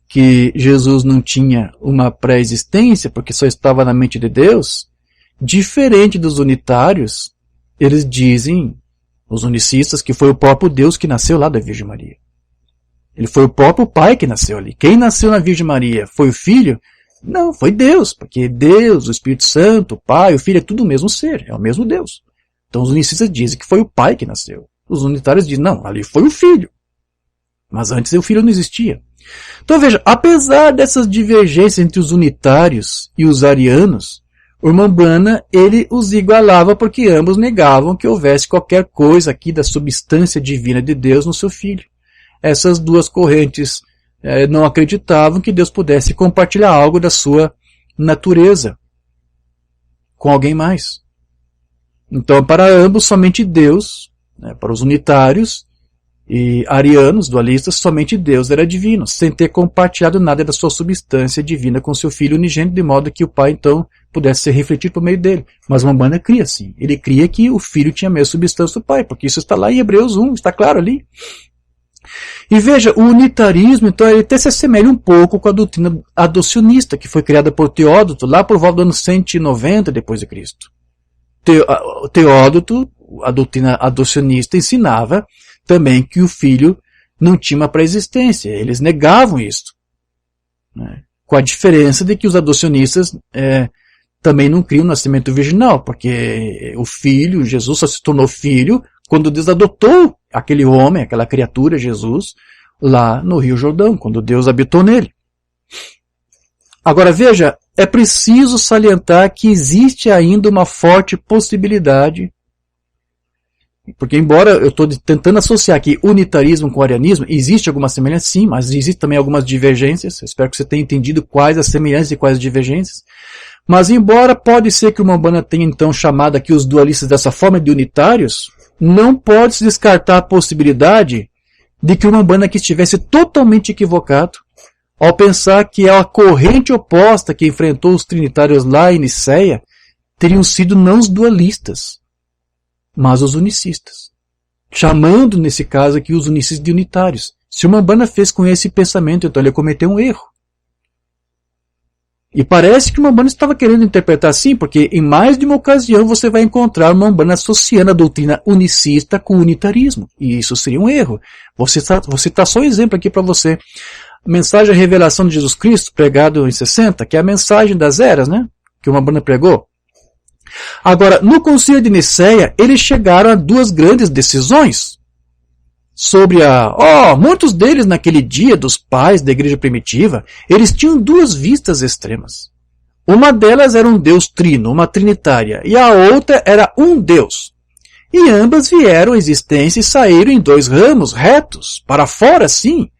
que Jesus não tinha uma pré-existência, porque só estava na mente de Deus, diferente dos unitários, eles dizem, os unicistas, que foi o próprio Deus que nasceu lá da Virgem Maria. Ele foi o próprio Pai que nasceu ali. Quem nasceu na Virgem Maria foi o Filho? Não, foi Deus, porque Deus, o Espírito Santo, o Pai, o Filho é tudo o mesmo ser, é o mesmo Deus. Então os unicistas dizem que foi o Pai que nasceu. Os unitários dizem, não, ali foi o Filho. Mas antes o Filho não existia. Então veja, apesar dessas divergências entre os unitários e os arianos, o irmão Branham, ele os igualava porque ambos negavam que houvesse qualquer coisa aqui da substância divina de Deus no seu Filho. Essas duas correntes não acreditavam que Deus pudesse compartilhar algo da sua natureza com alguém mais. Então, para ambos, somente Deus, para os unitários e arianos, dualistas, somente Deus era divino, sem ter compartilhado nada da sua substância divina com seu Filho unigênito, de modo que o Pai, então, pudesse ser refletido por meio dele. Mas o Umbanda cria assim. Ele cria que o Filho tinha a mesma substância do Pai, porque isso está lá em Hebreus 1, está claro ali. E veja, o unitarismo, então, ele até se assemelha um pouco com a doutrina adocionista, que foi criada por Teódoto, lá por volta do ano 190 depois de Cristo. Teódoto, a doutrina adocionista, ensinava também que o Filho não tinha uma pré-existência. Eles negavam isso. Né? Com a diferença de que os adocionistas também não criam o nascimento virginal, porque o Filho, Jesus, só se tornou filho quando Deus adotou aquele homem, aquela criatura, Jesus, lá no Rio Jordão, quando Deus habitou nele. Agora veja, é preciso salientar que existe ainda uma forte possibilidade, porque embora eu estou tentando associar aqui unitarismo com arianismo, existe alguma semelhança sim, mas existe também algumas divergências. Eu espero que você tenha entendido quais as semelhanças e quais as divergências. Mas embora pode ser que o Umbanda tenha então chamado aqui os dualistas dessa forma de unitários, não pode se descartar a possibilidade de que o Umbanda aqui estivesse totalmente equivocado ao pensar que a corrente oposta que enfrentou os trinitários lá em Niceia teriam sido não os dualistas, mas os unicistas. Chamando, nesse caso aqui, os unicistas de unitários. Se o Umbanda fez com esse pensamento, então ele cometeu um erro. E parece que o Umbanda estava querendo interpretar assim, porque em mais de uma ocasião você vai encontrar o Umbanda associando a doutrina unicista com o unitarismo. E isso seria um erro. Você tá só um exemplo aqui para você. A mensagem da revelação de Jesus Cristo, pregado em 60, que é a mensagem das eras, né? Que o Umbanda pregou. Agora, no Concílio de Niceia, eles chegaram a duas grandes decisões sobre muitos deles naquele dia dos pais da igreja primitiva, eles tinham duas vistas extremas. Uma delas era um Deus trino, uma trinitária, e a outra era um Deus. E ambas vieram à existência e saíram em dois ramos retos, para fora sim.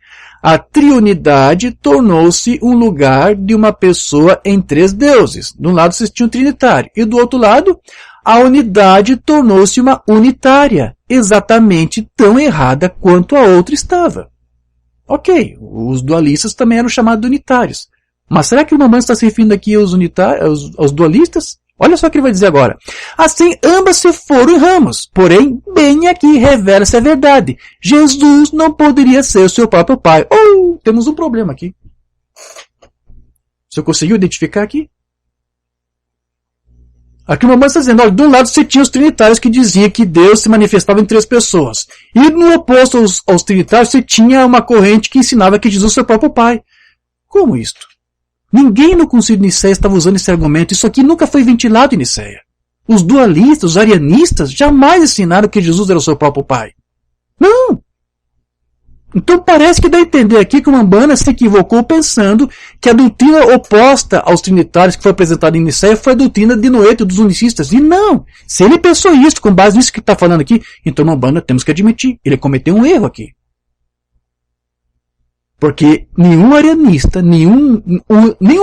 A triunidade tornou-se um lugar de uma pessoa em três deuses. De um lado vocês tinham o trinitário, e do outro lado, a unidade tornou-se uma unitária, exatamente tão errada quanto a outra estava. Ok, os dualistas também eram chamados de unitários. Mas será que o Rambam está se referindo aqui aos dualistas? Olha só o que ele vai dizer agora. Assim, ambas se foram em ramos. Porém, bem aqui revela-se a verdade. Jesus não poderia ser o seu próprio pai. Oh, temos um problema aqui. Você conseguiu identificar aqui? Aqui o Rambam está dizendo, olha, de um lado você tinha os trinitários que diziam que Deus se manifestava em três pessoas. E no oposto aos trinitários você tinha uma corrente que ensinava que Jesus é o seu próprio pai. Como isto? Ninguém no Concílio de Nicéia estava usando esse argumento. Isso aqui nunca foi ventilado em Nicéia. Os dualistas, os arianistas, jamais ensinaram que Jesus era o seu próprio pai. Não! Então parece que dá a entender aqui que o Rambam se equivocou pensando que a doutrina oposta aos trinitários que foi apresentada em Nicéia foi a doutrina de Noeto dos unicistas. E não! Se ele pensou isso com base nisso que está falando aqui, então o Rambam temos que admitir, ele cometeu um erro aqui. Porque nenhum arianista, nem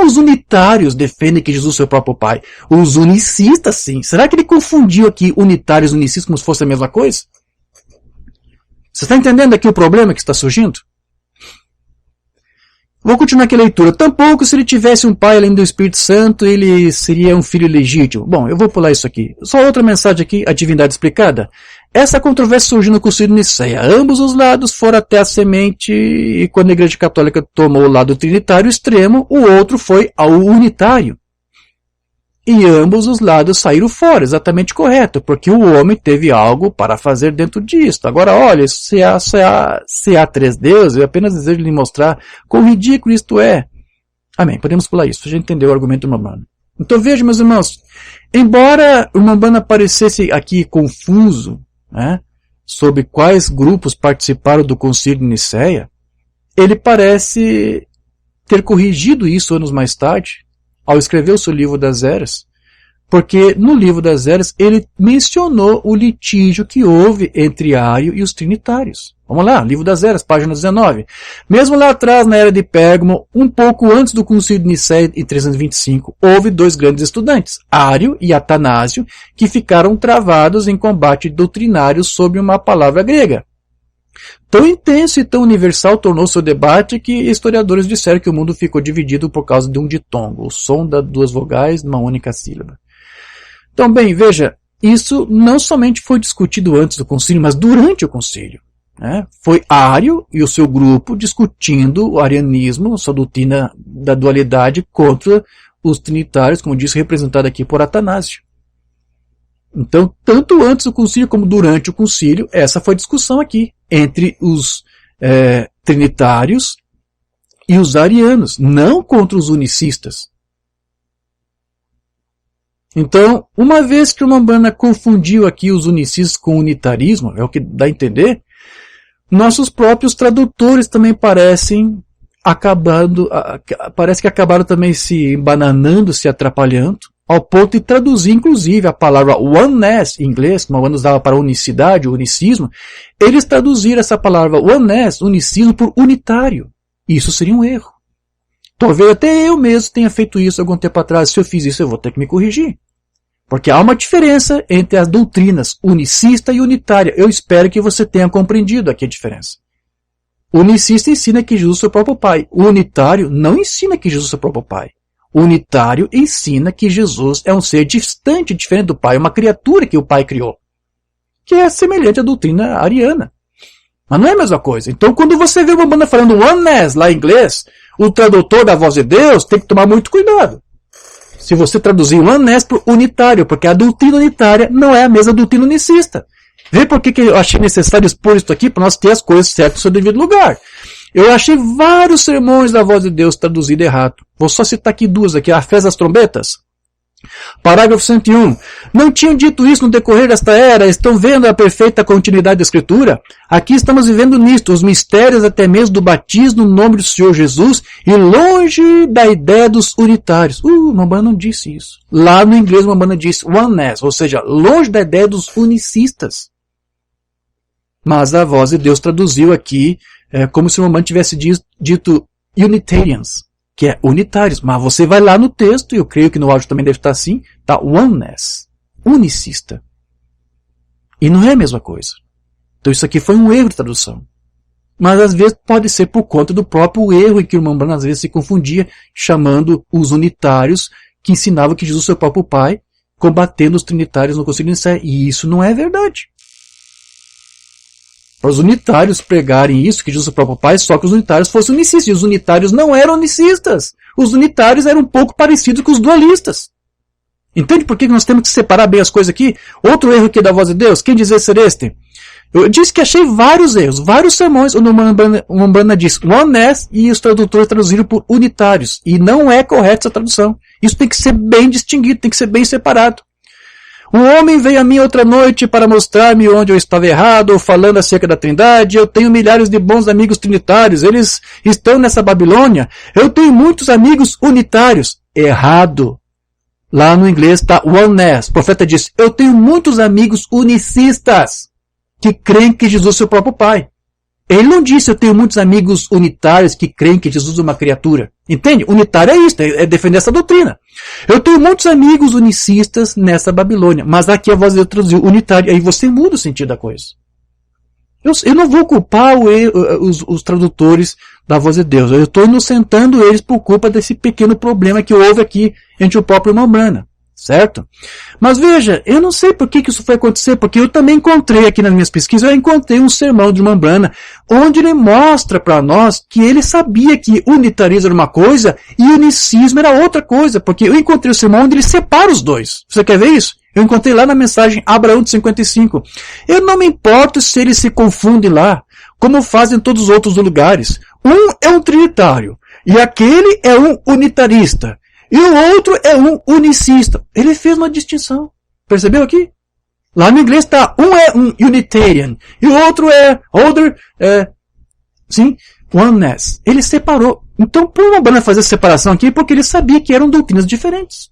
os unitários defendem que Jesus é o seu próprio pai. Os unicistas, sim. Será que ele confundiu aqui unitários e unicistas como se fosse a mesma coisa? Você está entendendo aqui o problema que está surgindo? Vou continuar aqui a leitura. Tampouco se ele tivesse um pai além do Espírito Santo, ele seria um filho legítimo. Bom, eu vou pular isso aqui. Só outra mensagem aqui, a divindade explicada. Essa controvérsia surgiu no Concílio de Nicéia. Ambos os lados foram até a semente e quando a Igreja Católica tomou o lado trinitário extremo, o outro foi ao unitário. E ambos os lados saíram fora, exatamente correto, porque o homem teve algo para fazer dentro disto. Agora, olha, se há três deuses, eu apenas desejo lhe mostrar quão ridículo isto é. Amém, podemos pular isso, a gente entendeu o argumento do Rambam. Então veja, meus irmãos, embora o Rambam aparecesse aqui confuso, né, sobre quais grupos participaram do Concílio de Nicéia, ele parece ter corrigido isso anos mais tarde, ao escrever o seu livro das Eras, porque no livro das Eras ele mencionou o litígio que houve entre Ario e os trinitários. Vamos lá, livro das Eras, página 19. Mesmo lá atrás, na era de Pérgamo, um pouco antes do Concílio de Nicéia, em 325, houve dois grandes estudantes, Ario e Atanásio, que ficaram travados em combate doutrinário sobre uma palavra grega. Tão intenso e tão universal tornou-se o debate que historiadores disseram que o mundo ficou dividido por causa de um ditongo, o som das duas vogais numa única sílaba. Então, bem, veja, isso não somente foi discutido antes do concílio, mas durante o concílio. Né? Foi Ario e o seu grupo discutindo o arianismo, sua doutrina da dualidade, contra os trinitários, como disse, representado aqui por Atanásio. Então, tanto antes do concílio como durante o concílio, essa foi a discussão aqui, entre os trinitários e os arianos, não contra os unicistas. Então, uma vez que o Rambam confundiu aqui os unicistas com o unitarismo, é o que dá a entender, nossos próprios tradutores também parece que acabaram também se embananando, se atrapalhando, ao ponto de traduzir, inclusive, a palavra oneness, em inglês, como o usava para unicidade, unicismo, eles traduziram essa palavra oneness, unicismo, por unitário. Isso seria um erro. Talvez até eu mesmo tenha feito isso algum tempo atrás. Se eu fiz isso, eu vou ter que me corrigir. Porque há uma diferença entre as doutrinas unicista e unitária. Eu espero que você tenha compreendido aqui a diferença. O unicista ensina que Jesus é o seu próprio Pai. O unitário não ensina que Jesus é o seu próprio Pai. O unitário ensina que Jesus é um ser distante, diferente do Pai, uma criatura que o Pai criou, que é semelhante à doutrina ariana. Mas não é a mesma coisa. Então, quando você vê uma banda falando oneness lá em inglês, o tradutor da voz de Deus tem que tomar muito cuidado. Se você traduzir oneness por unitário, porque a doutrina unitária não é a mesma doutrina unicista. Vê por que eu achei necessário expor isso aqui para nós ter as coisas certas no seu devido lugar. Eu achei vários sermões da voz de Deus traduzidos errado. Vou só citar aqui duas aqui. A fé das trombetas. Parágrafo 101. Não tinham dito isso no decorrer desta era? Estão vendo a perfeita continuidade da Escritura? Aqui estamos vivendo nisto, os mistérios até mesmo do batismo no nome do Senhor Jesus e longe da ideia dos unitários. Rambam não disse isso. Lá no inglês, Rambam disse oneness, ou seja, longe da ideia dos unicistas. Mas a voz de Deus traduziu aqui É como se o irmão tivesse dito Unitarians, que é unitários. Mas você vai lá no texto, e eu creio que no áudio também deve estar assim, tá oneness, unicista. E não é a mesma coisa. Então isso aqui foi um erro de tradução. Mas às vezes pode ser por conta do próprio erro em que o irmão Branham às vezes se confundia, chamando os unitários, que ensinavam que Jesus é o próprio Pai, combatendo os trinitários no Concílio de Nicéia. E isso não é verdade. Para os unitários pregarem isso, que Jesus é o próprio Pai, só que os unitários fossem unicistas. E os unitários não eram unicistas. Os unitários eram um pouco parecidos com os dualistas. Entende por que nós temos que separar bem as coisas aqui? Outro erro aqui da voz de Deus, quem dizer ser este? Eu disse que achei vários erros, vários sermões onde o Umbanda diz oneness e os tradutores traduziram por unitários. E não é correta essa tradução. Isso tem que ser bem distinguido, tem que ser bem separado. Um homem veio a mim outra noite para mostrar-me onde eu estava errado, falando acerca da Trindade. Eu tenho milhares de bons amigos trinitários, eles estão nessa Babilônia. Eu tenho muitos amigos unitários. Errado. Lá no inglês está oneness. O profeta diz, eu tenho muitos amigos unicistas que creem que Jesus é o próprio Pai. Ele não disse, eu tenho muitos amigos unitários que creem que Jesus é uma criatura. Entende? Unitário é isso, é defender essa doutrina. Eu tenho muitos amigos unicistas nessa Babilônia, mas aqui a voz de Deus traduziu unitário, aí você muda o sentido da coisa. Eu não vou culpar os tradutores da voz de Deus, eu estou inocentando eles por culpa desse pequeno problema que houve aqui entre o próprio irmão Branham. Certo? Mas veja, eu não sei por que isso foi acontecer, porque eu também encontrei aqui nas minhas pesquisas, eu encontrei um sermão de irmão Branham, onde ele mostra para nós que ele sabia que unitarismo era uma coisa e unicismo era outra coisa, porque eu encontrei o sermão onde ele separa os dois. Você quer ver isso? Eu encontrei lá na mensagem Abraão de 55. Eu não me importo se eles se confundem lá, como fazem todos os outros lugares. Um é um trinitário, e aquele é um unitarista. E o outro é um unicista. Ele fez uma distinção. Percebeu aqui? Lá no inglês está, um é um Unitarian. E o outro é oneness. Ele separou. Então, por uma banda fazer separação aqui, porque ele sabia que eram doutrinas diferentes.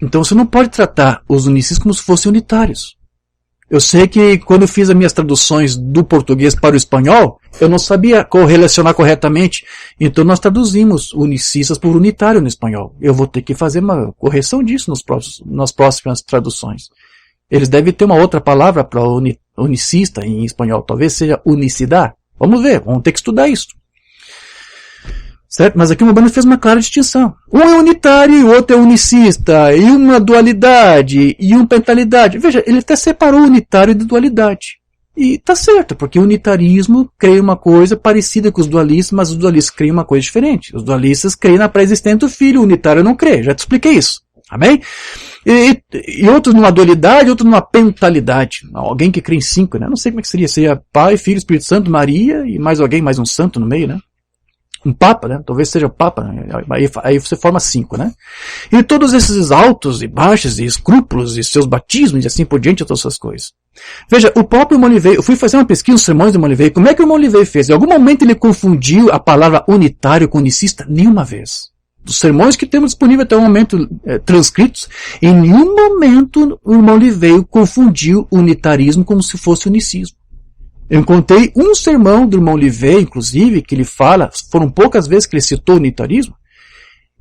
Então, você não pode tratar os unicistas como se fossem unitários. Eu sei que quando eu fiz as minhas traduções do português para o espanhol, eu não sabia correlacionar corretamente. Então nós traduzimos unicistas por unitário no espanhol. Eu vou ter que fazer uma correção disso nas próximas traduções. Eles devem ter uma outra palavra para unicista em espanhol. Talvez seja unicidade. Vamos ver, vamos ter que estudar isso. Certo? Mas aqui o Umbanda fez uma clara distinção. Um é unitário e o outro é unicista, e uma dualidade, e uma pentalidade. Veja, ele até separou o unitário de dualidade. E está certo, porque o unitarismo crê uma coisa parecida com os dualistas, mas os dualistas creem uma coisa diferente. Os dualistas creem na pré-existência do filho, o unitário não crê. Já te expliquei isso. Amém? E outros numa dualidade, outros numa pentalidade. Alguém que crê em 5, né? Não sei como é que seria. Seria Pai, Filho, Espírito Santo, Maria, e mais alguém, mais um santo no meio, né? Um papa, né? Talvez seja o papa, né? Aí você forma 5, né? E todos esses altos e baixos e escrúpulos e seus batismos e assim por diante, todas essas coisas. Veja, o próprio irmão Olivei, eu fui fazer uma pesquisa nos sermões do irmão Olivei. Como é que o irmão Olivei fez? Em algum momento ele confundiu a palavra unitário com unicista? Nenhuma vez. Dos sermões que temos disponível até o momento transcritos, em nenhum momento o irmão Olivei confundiu unitarismo como se fosse unicismo. Eu encontrei um sermão do irmão Olivei, inclusive, que ele fala, foram poucas vezes que ele citou o unitarismo,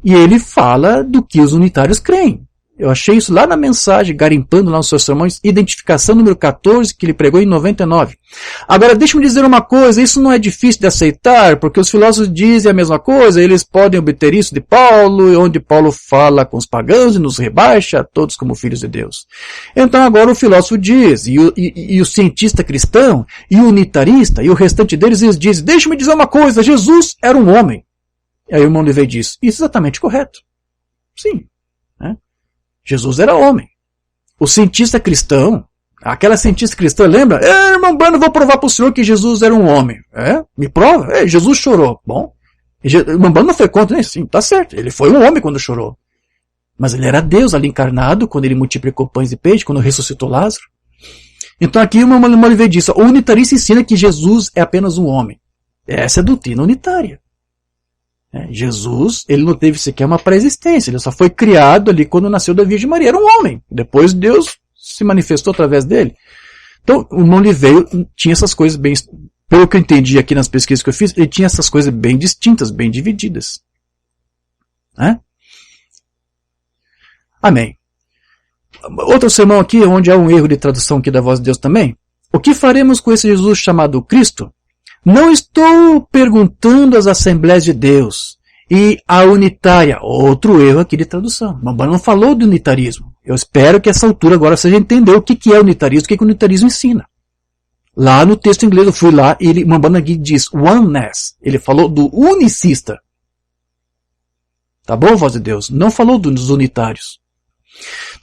e ele fala do que os unitários creem. Eu achei isso lá na mensagem, garimpando lá nos seus sermões, identificação número 14, que ele pregou em 99. Agora, deixa-me dizer uma coisa, isso não é difícil de aceitar, porque os filósofos dizem a mesma coisa, eles podem obter isso de Paulo, onde Paulo fala com os pagãos e nos rebaixa, todos como filhos de Deus. Então agora o filósofo diz, e o cientista cristão, e o unitarista, e o restante deles, eles dizem, deixa-me dizer uma coisa, Jesus era um homem. E aí o irmão Olivei diz, isso é exatamente correto. Sim, né? Jesus era homem. O cientista cristão, aquela cientista cristã, lembra? Irmão Branham, vou provar para o senhor que Jesus era um homem. Me prova? Jesus chorou. Bom, irmão Branham não foi contra, né? Sim, tá certo. Ele foi um homem quando chorou. Mas ele era Deus ali encarnado, quando ele multiplicou pães e peixes, quando ressuscitou Lázaro. Então aqui o irmão Olivei diz, o unitarista ensina que Jesus é apenas um homem. Essa é a doutrina unitária. Jesus, ele não teve sequer uma pré-existência, ele só foi criado ali quando nasceu da Virgem Maria, era um homem, depois Deus se manifestou através dele. Então, o irmão Liveio tinha essas coisas bem, pelo que eu entendi aqui nas pesquisas que eu fiz, ele tinha essas coisas bem distintas, bem divididas. Né? Amém. Outro sermão aqui, onde há um erro de tradução aqui da voz de Deus também. O que faremos com esse Jesus chamado Cristo? Não estou perguntando às Assembleias de Deus e a unitária. Outro erro aqui de tradução. Mambana não falou de unitarismo. Eu espero que essa altura agora você já entendeu o que é unitarismo, o que o unitarismo ensina. Lá no texto inglês eu fui lá e Mambana aqui diz oneness. Ele falou do unicista. Tá bom, voz de Deus? Não falou dos unitários.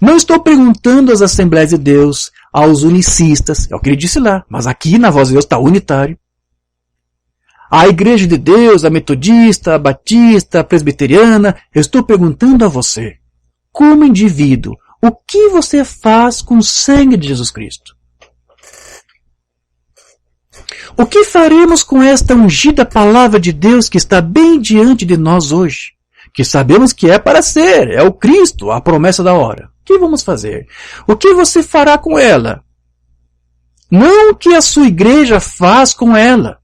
Não estou perguntando às Assembleias de Deus, aos unicistas, é o que ele disse lá, mas aqui na voz de Deus está unitário. A Igreja de Deus, a metodista, a batista, a presbiteriana, eu estou perguntando a você, como indivíduo, o que você faz com o sangue de Jesus Cristo? O que faremos com esta ungida palavra de Deus que está bem diante de nós hoje? Que sabemos que é para ser, é o Cristo, a promessa da hora. O que vamos fazer? O que você fará com ela? Não o que a sua igreja faz com ela.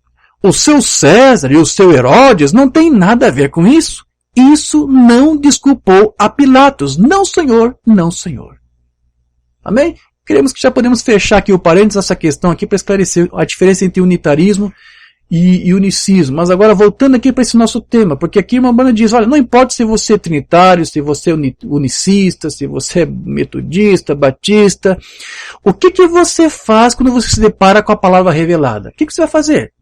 O seu César e o seu Herodes não tem nada a ver com isso. Isso não desculpou a Pilatos. Não, Senhor, não, Senhor. Amém? Queremos que já podemos fechar aqui o parênteses nessa questão aqui para esclarecer a diferença entre unitarismo e unicismo. Mas agora voltando aqui para esse nosso tema, porque aqui uma banda diz, olha, não importa se você é trinitário, se você é unicista, se você é metodista, batista, o que você faz quando você se depara com a palavra revelada? O que você vai fazer?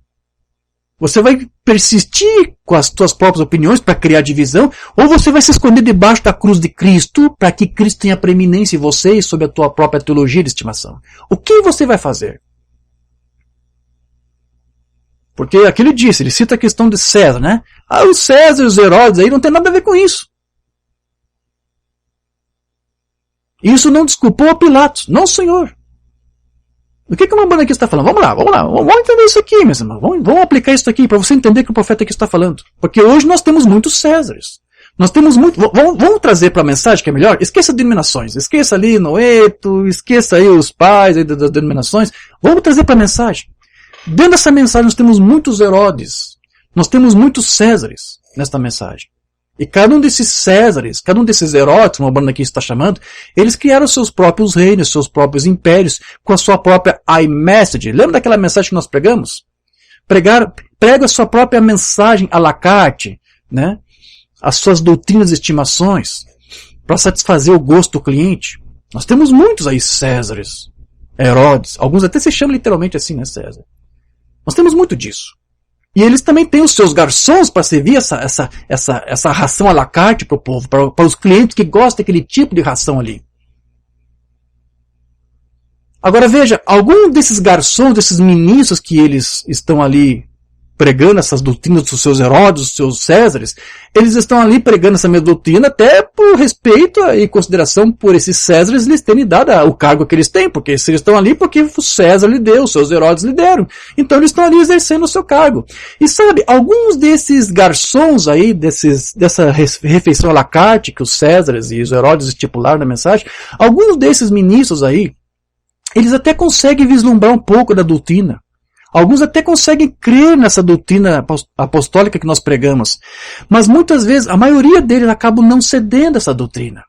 Você vai persistir com as suas próprias opiniões para criar divisão, ou você vai se esconder debaixo da cruz de Cristo para que Cristo tenha preeminência em você e sobre a tua própria teologia de estimação? O que você vai fazer? Porque aqui ele disse, ele cita a questão de César, né? Ah, o César e os Herodes aí não tem nada a ver com isso. Isso não desculpou a Pilatos, não, Senhor. O que uma banda aqui está falando? Vamos lá, vamos entender isso aqui, meus irmãos. Vamos aplicar isso aqui para você entender o que o profeta aqui está falando. Porque hoje nós temos muitos Césares. Nós temos muito. Vamos trazer para a mensagem que é melhor? Esqueça denominações. Esqueça ali Noeto, esqueça aí os pais aí das denominações. Vamos trazer para a mensagem. Dentro dessa mensagem nós temos muitos Herodes, nós temos muitos Césares nesta mensagem. E cada um desses Césares, cada um desses Herodes, como a banda aqui está chamando, eles criaram seus próprios reinos, seus próprios impérios, com a sua própria iMessage. Lembra daquela mensagem que nós pregamos? Prega a sua própria mensagem à la carte, né? As suas doutrinas e estimações, para satisfazer o gosto do cliente. Nós temos muitos aí Césares, Herodes, alguns até se chamam literalmente assim, né, César? Nós temos muito disso. E eles também têm os seus garçons para servir essa ração à la carte para o povo, para os clientes que gostam daquele tipo de ração ali. Agora veja, algum desses garçons, desses ministros que eles estão ali pregando essas doutrinas dos seus Herodes, dos seus Césares, eles estão ali pregando essa mesma doutrina até por respeito e consideração por esses Césares lhes terem dado o cargo que eles têm, porque eles estão ali porque o César lhe deu, os seus Herodes lhe deram. Então eles estão ali exercendo o seu cargo. E sabe, alguns desses garçons aí, dessa refeição à la carte que os Césares e os Herodes estipularam na mensagem, alguns desses ministros aí, eles até conseguem vislumbrar um pouco da doutrina. Alguns até conseguem crer nessa doutrina apostólica que nós pregamos. Mas muitas vezes, a maioria deles acabam não cedendo a essa doutrina.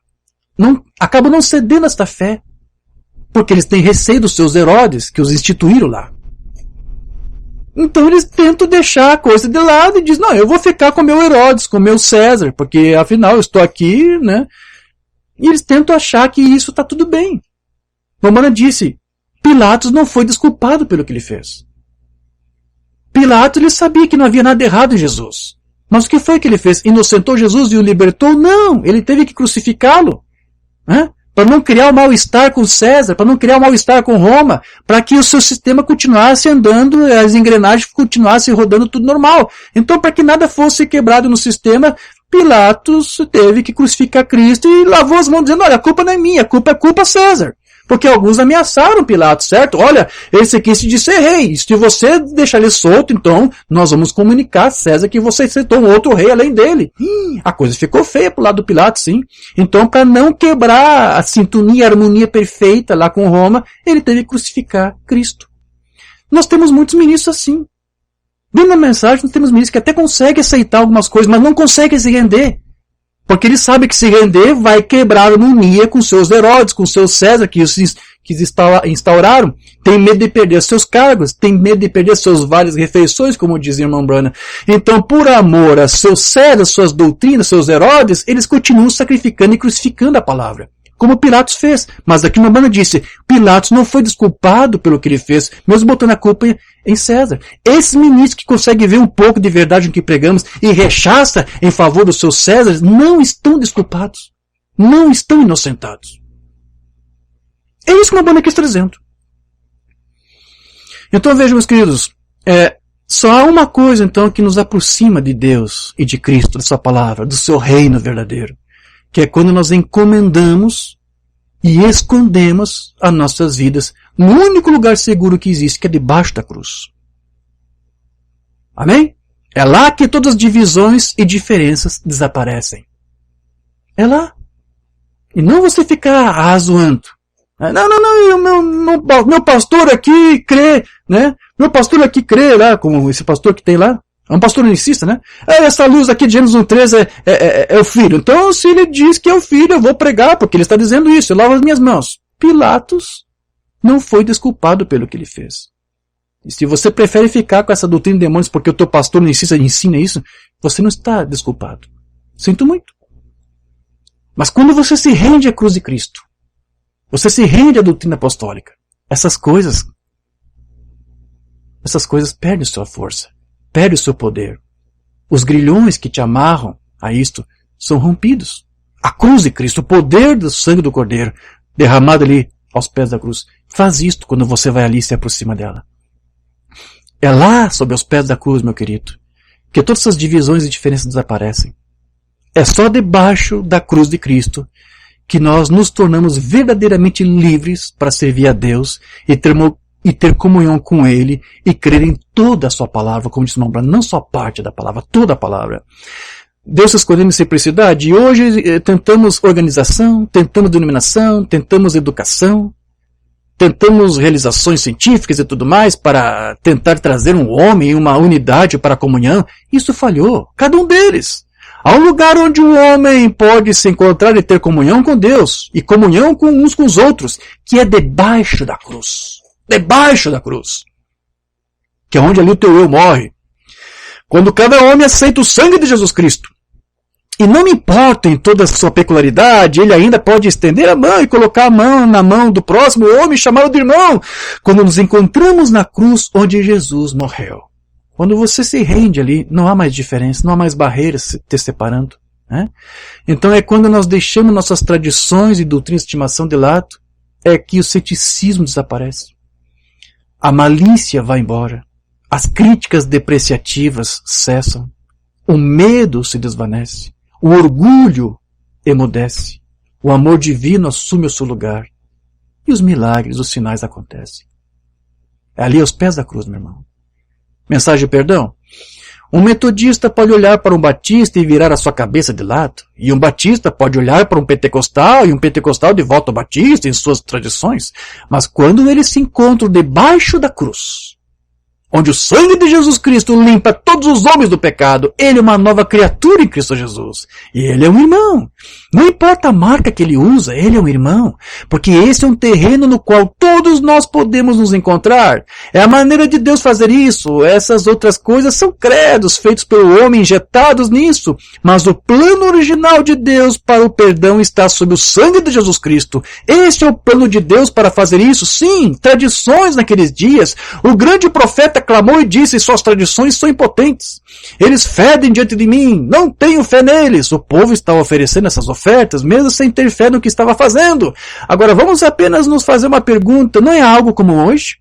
Acabam não cedendo a esta fé. Porque eles têm receio dos seus Herodes, que os instituíram lá. Então eles tentam deixar a coisa de lado e dizem, não, eu vou ficar com o meu Herodes, com o meu César, porque afinal eu estou aqui, né? E eles tentam achar que isso está tudo bem. Romana disse, Pilatos não foi desculpado pelo que ele fez. Pilatos ele sabia que não havia nada errado em Jesus. Mas o que foi que ele fez? Inocentou Jesus e o libertou? Não, ele teve que crucificá-lo. Né? Para não criar o mal-estar com César, para não criar o mal-estar com Roma, para que o seu sistema continuasse andando, as engrenagens continuassem rodando tudo normal. Então, para que nada fosse quebrado no sistema, Pilatos teve que crucificar Cristo e lavou as mãos dizendo, olha, a culpa não é minha, a culpa é culpa César. Porque alguns ameaçaram Pilatos, certo? Olha, esse aqui se diz ser rei. Se você deixar ele solto, então nós vamos comunicar a César que você aceitou um outro rei além dele. A coisa ficou feia pro lado do Pilatos, sim. Então, para não quebrar a sintonia, a harmonia perfeita lá com Roma, ele teve que crucificar Cristo. Nós temos muitos ministros assim. Dentro da mensagem, nós temos ministros que até conseguem aceitar algumas coisas, mas não conseguem se render. Porque ele sabe que se render vai quebrar a harmonia com seus Herodes, com seus César, que instauraram. Tem medo de perder seus cargos, tem medo de perder seus vales refeições, como dizia o irmão Branham. Então, por amor a seus César, suas doutrinas, seus Herodes, eles continuam sacrificando e crucificando a palavra. Como Pilatos fez. Mas aqui o irmão Branham disse, Pilatos não foi desculpado pelo que ele fez, mesmo botando a culpa em César. Esses ministros que conseguem ver um pouco de verdade no que pregamos e rechaça em favor dos seus Césares, não estão desculpados. Não estão inocentados. É isso que o irmão Branham quis trazendo. Então vejam, meus queridos, só há uma coisa então que nos aproxima de Deus e de Cristo, da sua palavra, do seu reino verdadeiro, que é quando nós encomendamos e escondemos as nossas vidas no único lugar seguro que existe, que é debaixo da cruz. Amém? É lá que todas as divisões e diferenças desaparecem. É lá. E não você ficar razoando. Não, meu pastor aqui crê, né? Meu pastor aqui crê lá, como esse pastor que tem lá. É um pastor unicista, né? Essa luz aqui de Gênesis 1:13 é o filho. Então, se ele diz que é o filho, eu vou pregar, porque ele está dizendo isso. Eu lavo as minhas mãos. Pilatos não foi desculpado pelo que ele fez. E se você prefere ficar com essa doutrina de demônios porque o teu pastor unicista ensina isso, você não está desculpado. Sinto muito. Mas quando você se rende à cruz de Cristo, você se rende à doutrina apostólica, essas coisas perdem sua força. Perde o seu poder. Os grilhões que te amarram a isto são rompidos. A cruz de Cristo, o poder do sangue do Cordeiro, derramado ali aos pés da cruz, faz isto quando você vai ali e se aproxima dela. É lá, sob os pés da cruz, meu querido, que todas essas divisões e diferenças desaparecem. É só debaixo da cruz de Cristo que nós nos tornamos verdadeiramente livres para servir a Deus e ter comunhão com Ele e crer em toda a sua palavra, como disse o irmão Branham, não só parte da palavra, toda a palavra. Deus escolheu em simplicidade e hoje tentamos organização, tentamos denominação, tentamos educação, tentamos realizações científicas e tudo mais para tentar trazer um homem e uma unidade para a comunhão. Isso falhou, cada um deles. Há um lugar onde o homem pode se encontrar e ter comunhão com Deus e comunhão com uns com os outros, que é debaixo da cruz. Debaixo da cruz. Que é onde ali o teu eu morre. Quando cada homem aceita o sangue de Jesus Cristo. E não importa em toda a sua peculiaridade, ele ainda pode estender a mão e colocar a mão na mão do próximo homem e chamá-lo de irmão. Quando nos encontramos na cruz onde Jesus morreu. Quando você se rende ali, não há mais diferença, não há mais barreiras te separando. Né? Então é quando nós deixamos nossas tradições e doutrinas de estimação de lado, é que o ceticismo desaparece. A malícia vai embora. As críticas depreciativas cessam. O medo se desvanece. O orgulho emudece. O amor divino assume o seu lugar. E os milagres, os sinais acontecem. É ali aos pés da cruz, meu irmão. Mensagem de perdão. Um metodista pode olhar para um batista e virar a sua cabeça de lado. E um batista pode olhar para um pentecostal e um pentecostal de volta ao batista em suas tradições. Mas quando eles se encontram debaixo da cruz, onde o sangue de Jesus Cristo limpa todos os homens do pecado, ele é uma nova criatura em Cristo Jesus. E ele é um irmão. Não importa a marca que ele usa, ele é um irmão. Porque esse é um terreno no qual todos nós podemos nos encontrar. É a maneira de Deus fazer isso. Essas outras coisas são credos feitos pelo homem, injetados nisso. Mas o plano original de Deus para o perdão está sob o sangue de Jesus Cristo. Esse é o plano de Deus para fazer isso. Sim, tradições naqueles dias. O grande profeta clamou e disse: suas tradições são impotentes. Eles fedem diante de mim. Não tenho fé neles. O povo estava oferecendo essas ofertas, mesmo sem ter fé no que estava fazendo. Agora vamos apenas nos fazer uma pergunta. Não é algo como hoje?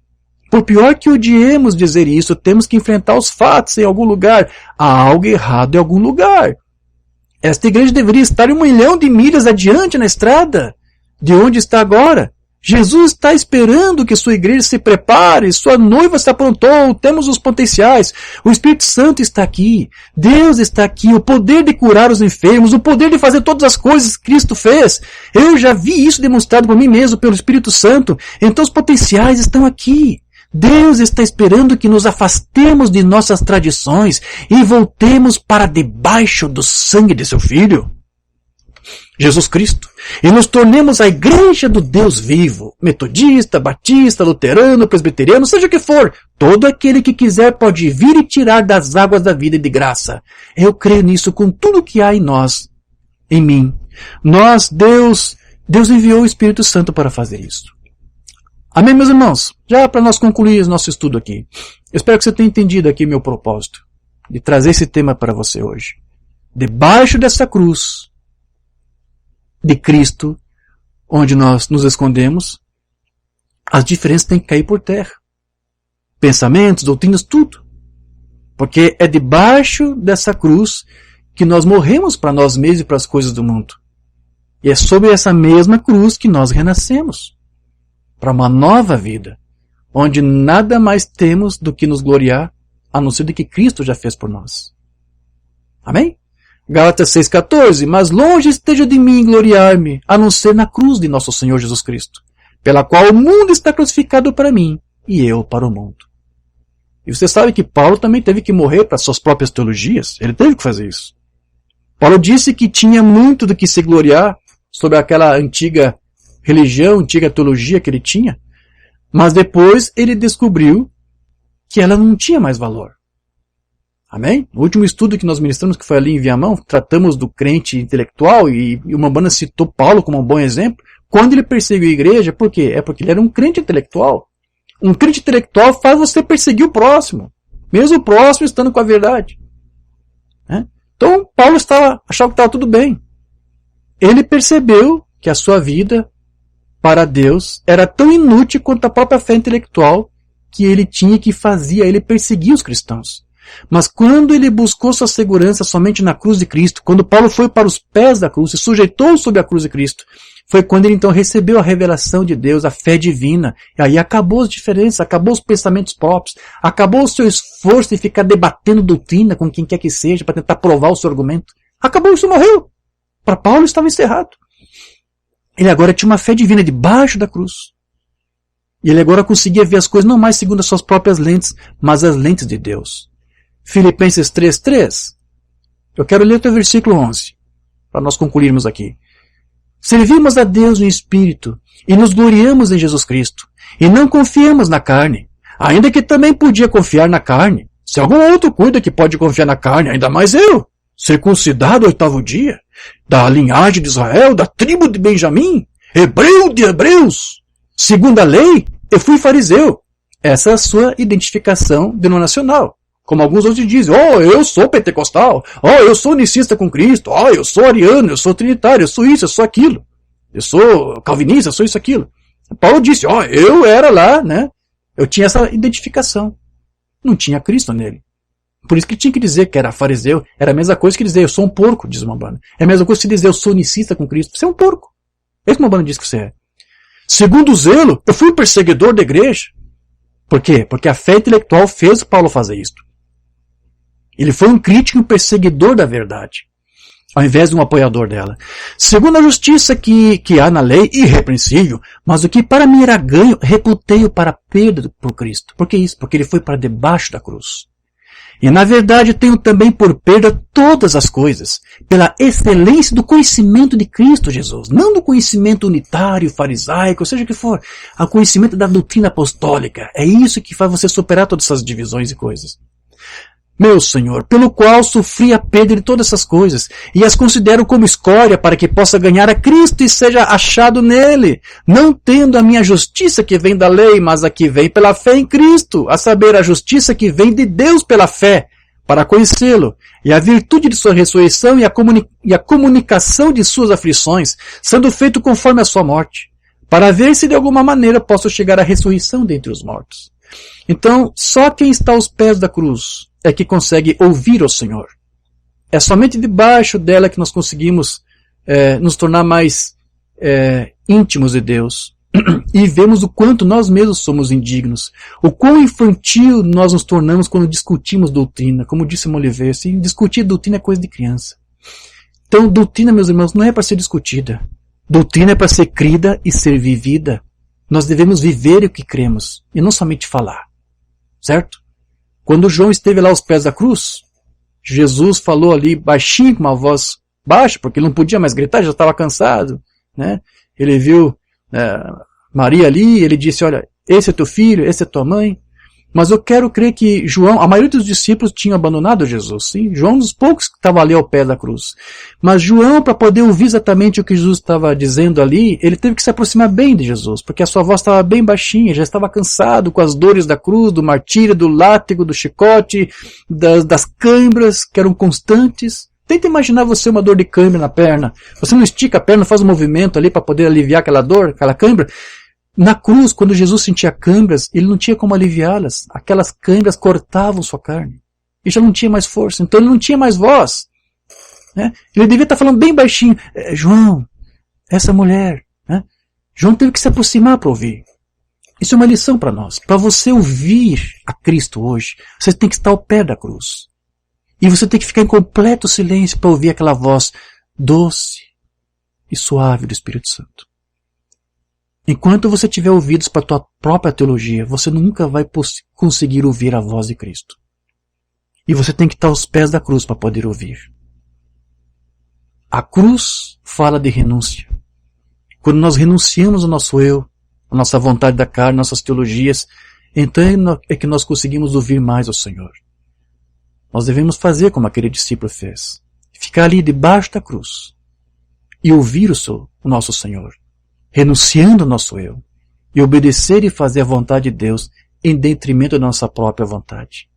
Por pior que odiemos dizer isso, temos que enfrentar os fatos em algum lugar. Há algo errado em algum lugar. Esta igreja deveria estar 1 milhão de milhas adiante na estrada de onde está agora. Jesus está esperando que sua igreja se prepare, sua noiva se aprontou, temos os potenciais, o Espírito Santo está aqui, Deus está aqui, o poder de curar os enfermos, o poder de fazer todas as coisas que Cristo fez. Eu já vi isso demonstrado por mim mesmo, pelo Espírito Santo. Então os potenciais estão aqui. Deus está esperando que nos afastemos de nossas tradições e voltemos para debaixo do sangue de seu Filho, Jesus Cristo, e nos tornemos a igreja do Deus vivo, metodista, batista, luterano, presbiteriano, seja o que for. Todo aquele que quiser pode vir e tirar das águas da vida e de graça. Eu creio nisso com tudo que há em nós, em mim. Deus enviou o Espírito Santo para fazer isso. Amém, meus irmãos? Já para nós concluir nosso estudo aqui. Eu espero que você tenha entendido aqui meu propósito de trazer esse tema para você hoje. Debaixo dessa cruz de Cristo, onde nós nos escondemos, as diferenças têm que cair por terra. Pensamentos, doutrinas, tudo. Porque é debaixo dessa cruz que nós morremos para nós mesmos e para as coisas do mundo. E é sobre essa mesma cruz que nós renascemos para uma nova vida, onde nada mais temos do que nos gloriar, a não ser do que Cristo já fez por nós. Amém? Gálatas 6,14, mas longe esteja de mim gloriar-me, a não ser na cruz de nosso Senhor Jesus Cristo, pela qual o mundo está crucificado para mim, e eu para o mundo. E você sabe que Paulo também teve que morrer para suas próprias teologias, ele teve que fazer isso. Paulo disse que tinha muito do que se gloriar sobre aquela antiga religião, antiga teologia que ele tinha, mas depois ele descobriu que ela não tinha mais valor. Amém? No último estudo que nós ministramos, que foi ali em Viamão, tratamos do crente intelectual e o Mambana citou Paulo como um bom exemplo. Quando ele perseguiu a igreja, por quê? É porque ele era um crente intelectual. Um crente intelectual faz você perseguir o próximo, mesmo o próximo estando com a verdade. Então, Paulo achava que estava tudo bem. Ele percebeu que a sua vida para Deus era tão inútil quanto a própria fé intelectual que ele tinha que fazia ele perseguir os cristãos. Mas quando ele buscou sua segurança somente na cruz de Cristo, quando Paulo foi para os pés da cruz, se sujeitou sobre a cruz de Cristo, foi quando ele então recebeu a revelação de Deus, a fé divina. E aí acabou as diferenças, acabou os pensamentos próprios, acabou o seu esforço de ficar debatendo doutrina com quem quer que seja para tentar provar o seu argumento. Acabou, isso morreu. Para Paulo estava encerrado. Ele agora tinha uma fé divina debaixo da cruz. E ele agora conseguia ver as coisas não mais segundo as suas próprias lentes, mas as lentes de Deus. Filipenses 3:3. Eu quero ler o versículo 11, para nós concluirmos aqui. Servimos a Deus no Espírito e nos gloriamos em Jesus Cristo, e não confiamos na carne, ainda que também podia confiar na carne. Se algum outro cuida que pode confiar na carne, ainda mais eu, circuncidado ao 8º dia, da linhagem de Israel, da tribo de Benjamim, hebreu de hebreus, segundo a lei, eu fui fariseu. Essa é a sua identificação denominacional. Como alguns outros dizem, eu sou pentecostal, eu sou unicista com Cristo, eu sou ariano, eu sou trinitário, eu sou isso, eu sou aquilo, eu sou calvinista, eu sou isso, aquilo. Paulo disse, eu era lá, né? Eu tinha essa identificação. Não tinha Cristo nele. Por isso que tinha que dizer que era fariseu, era a mesma coisa que dizer, eu sou um porco, diz uma banda. É a mesma coisa que dizer, eu sou unicista com Cristo. Você é um porco. É isso que uma banda diz que você é. Segundo o zelo, eu fui um perseguidor da igreja. Por quê? Porque a fé intelectual fez Paulo fazer isso. Ele foi um crítico e um perseguidor da verdade, ao invés de um apoiador dela. Segundo a justiça que há na lei, irrepreensível, mas o que para mim era ganho, reputei-o para perda por Cristo. Por que isso? Porque ele foi para debaixo da cruz. E na verdade tenho também por perda todas as coisas, pela excelência do conhecimento de Cristo Jesus, não do conhecimento unitário, farisaico, seja o que for, ao conhecimento da doutrina apostólica. É isso que faz você superar todas essas divisões e coisas. Meu Senhor, pelo qual sofri a perda de todas essas coisas, e as considero como escória para que possa ganhar a Cristo e seja achado nele, não tendo a minha justiça que vem da lei, mas a que vem pela fé em Cristo, a saber, a justiça que vem de Deus pela fé, para conhecê-lo, e a virtude de sua ressurreição e a comunicação de suas aflições, sendo feito conforme a sua morte, para ver se de alguma maneira posso chegar à ressurreição dentre os mortos. Então, só quem está aos pés da cruz é que consegue ouvir o Senhor. É somente debaixo dela que nós conseguimos nos tornar mais íntimos de Deus, e vemos o quanto nós mesmos somos indignos, o quão infantil nós nos tornamos quando discutimos doutrina. Como disse Molivé, assim, discutir doutrina é coisa de criança. Então, doutrina, meus irmãos, não é para ser discutida. Doutrina é para ser crida e ser vivida. Nós devemos viver o que cremos, e não somente falar. Certo? Quando João esteve lá aos pés da cruz, Jesus falou ali baixinho, com uma voz baixa, porque ele não podia mais gritar, já estava cansado. Né? Ele viu Maria ali, ele disse, olha, esse é teu filho, esse é tua mãe. Mas eu quero crer que João, a maioria dos discípulos tinham abandonado Jesus. Sim? João, um dos poucos que estava ali ao pé da cruz. Mas João, para poder ouvir exatamente o que Jesus estava dizendo ali, ele teve que se aproximar bem de Jesus, porque a sua voz estava bem baixinha, já estava cansado com as dores da cruz, do martírio, do látego, do chicote, das câimbras que eram constantes. Tenta imaginar você uma dor de câimbra na perna. Você não estica a perna, faz um movimento ali para poder aliviar aquela dor, aquela câimbra. Na cruz, quando Jesus sentia câimbras, ele não tinha como aliviá-las. Aquelas câimbras cortavam sua carne. Ele já não tinha mais força, então ele não tinha mais voz. Né? Ele devia estar falando bem baixinho. João, essa mulher. Né? João teve que se aproximar para ouvir. Isso é uma lição para nós. Para você ouvir a Cristo hoje, você tem que estar ao pé da cruz. E você tem que ficar em completo silêncio para ouvir aquela voz doce e suave do Espírito Santo. Enquanto você tiver ouvidos para a tua própria teologia, você nunca vai conseguir ouvir a voz de Cristo. E você tem que estar aos pés da cruz para poder ouvir. A cruz fala de renúncia. Quando nós renunciamos ao nosso eu, a nossa vontade da carne, nossas teologias, então é que nós conseguimos ouvir mais ao Senhor. Nós devemos fazer como aquele discípulo fez. Ficar ali debaixo da cruz e ouvir o nosso Senhor, renunciando ao nosso eu, e obedecer e fazer a vontade de Deus em detrimento da nossa própria vontade.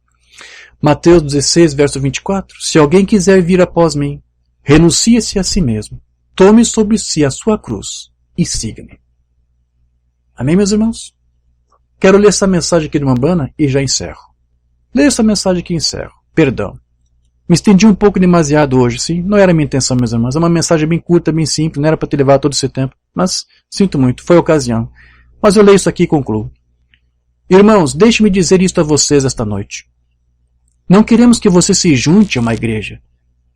Mateus 16, verso 24. Se alguém quiser vir após mim, renuncie-se a si mesmo, tome sobre si a sua cruz e siga-me. Amém, meus irmãos? Quero ler essa mensagem aqui de Umbanda e já encerro. Leio essa mensagem aqui e encerro. Perdão. Me estendi um pouco demasiado hoje, sim? Não era a minha intenção, meus irmãos. É uma mensagem bem curta, bem simples, não era para te levar todo esse tempo. Mas, sinto muito, foi a ocasião. Mas eu leio isso aqui e concluo. Irmãos, deixe-me dizer isto a vocês esta noite. Não queremos que você se junte a uma igreja,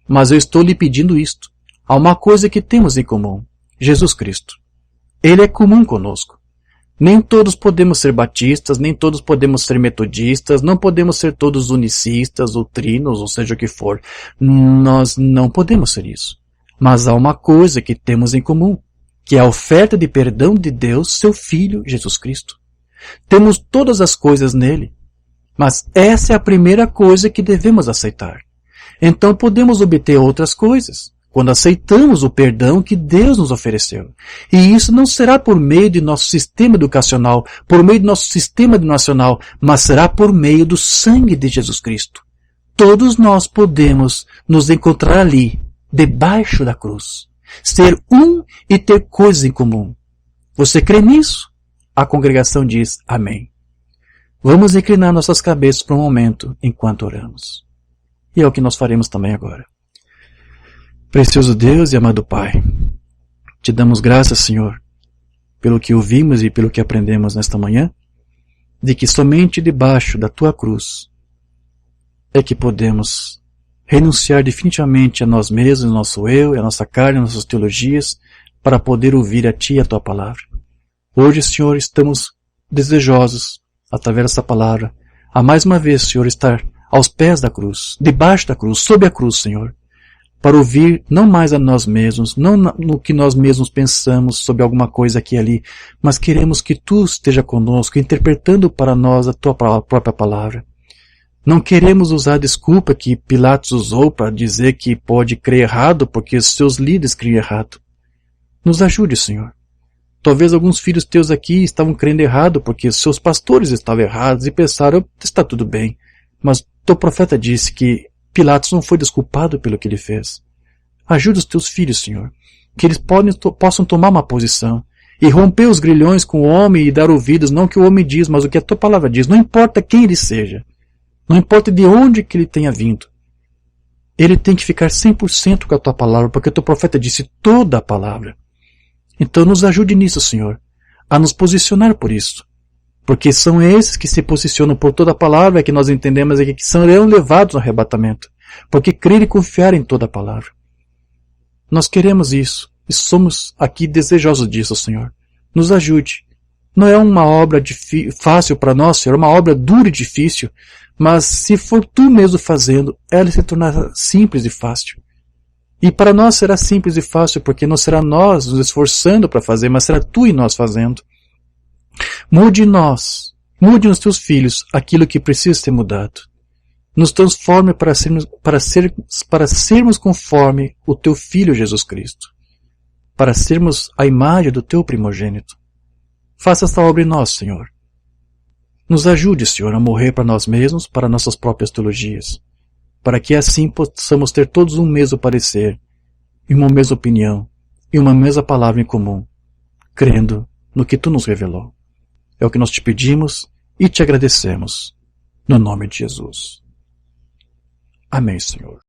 mas eu estou lhe pedindo isto. Há uma coisa que temos em comum. Jesus Cristo. Ele é comum conosco. Nem todos podemos ser batistas, nem todos podemos ser metodistas, não podemos ser todos unicistas ou trinos, ou seja o que for. Nós não podemos ser isso. Mas há uma coisa que temos em comum, que é a oferta de perdão de Deus, seu Filho, Jesus Cristo. Temos todas as coisas nele, mas essa é a primeira coisa que devemos aceitar. Então podemos obter outras coisas, quando aceitamos o perdão que Deus nos ofereceu. E isso não será por meio de nosso sistema educacional, por meio do nosso sistema nacional, mas será por meio do sangue de Jesus Cristo. Todos nós podemos nos encontrar ali, debaixo da cruz, ser um e ter coisas em comum. Você crê nisso? A congregação diz amém. Vamos inclinar nossas cabeças por um momento enquanto oramos. E é o que nós faremos também agora. Precioso Deus e amado Pai, te damos graças, Senhor, pelo que ouvimos e pelo que aprendemos nesta manhã, de que somente debaixo da Tua cruz é que podemos renunciar definitivamente a nós mesmos, nosso eu, a nossa carne, nossas teologias, para poder ouvir a Ti e a Tua palavra. Hoje, Senhor, estamos desejosos, através dessa palavra, a mais uma vez, Senhor, estar aos pés da cruz, debaixo da cruz, sob a cruz, Senhor, para ouvir não mais a nós mesmos, não no que nós mesmos pensamos sobre alguma coisa aqui e ali, mas queremos que Tu esteja conosco, interpretando para nós a Tua própria palavra. Não queremos usar a desculpa que Pilatos usou para dizer que pode crer errado porque os seus líderes criam errado. Nos ajude, Senhor. Talvez alguns filhos Teus aqui estavam crendo errado porque os seus pastores estavam errados e pensaram, está tudo bem. Mas Teu profeta disse que Pilatos não foi desculpado pelo que ele fez. Ajuda os Teus filhos, Senhor, que eles possam tomar uma posição e romper os grilhões com o homem e dar ouvidos, não o que o homem diz, mas o que a Tua palavra diz. Não importa quem ele seja, não importa de onde que ele tenha vindo, ele tem que ficar 100% com a Tua palavra, porque o Teu profeta disse toda a palavra. Então nos ajude nisso, Senhor, a nos posicionar por isso. Porque são esses que se posicionam por toda a palavra que nós entendemos aqui, que serão levados ao arrebatamento. Porque crer e confiar em toda a palavra. Nós queremos isso. E somos aqui desejosos disso, Senhor. Nos ajude. Não é uma obra fácil para nós, Senhor. É uma obra dura e difícil. Mas se for Tu mesmo fazendo, ela se tornará simples e fácil. E para nós será simples e fácil, porque não será nós nos esforçando para fazer, mas será Tu e nós fazendo. Mude em nós, mude nos Teus filhos aquilo que precisa ser mudado. Nos transforme para sermos conforme o Teu Filho Jesus Cristo. Para sermos a imagem do Teu primogênito. Faça esta obra em nós, Senhor. Nos ajude, Senhor, a morrer para nós mesmos, para nossas próprias teologias. Para que assim possamos ter todos um mesmo parecer, e uma mesma opinião, e uma mesma palavra em comum, crendo no que Tu nos revelou. É o que nós te pedimos e te agradecemos. No nome de Jesus. Amém, Senhor.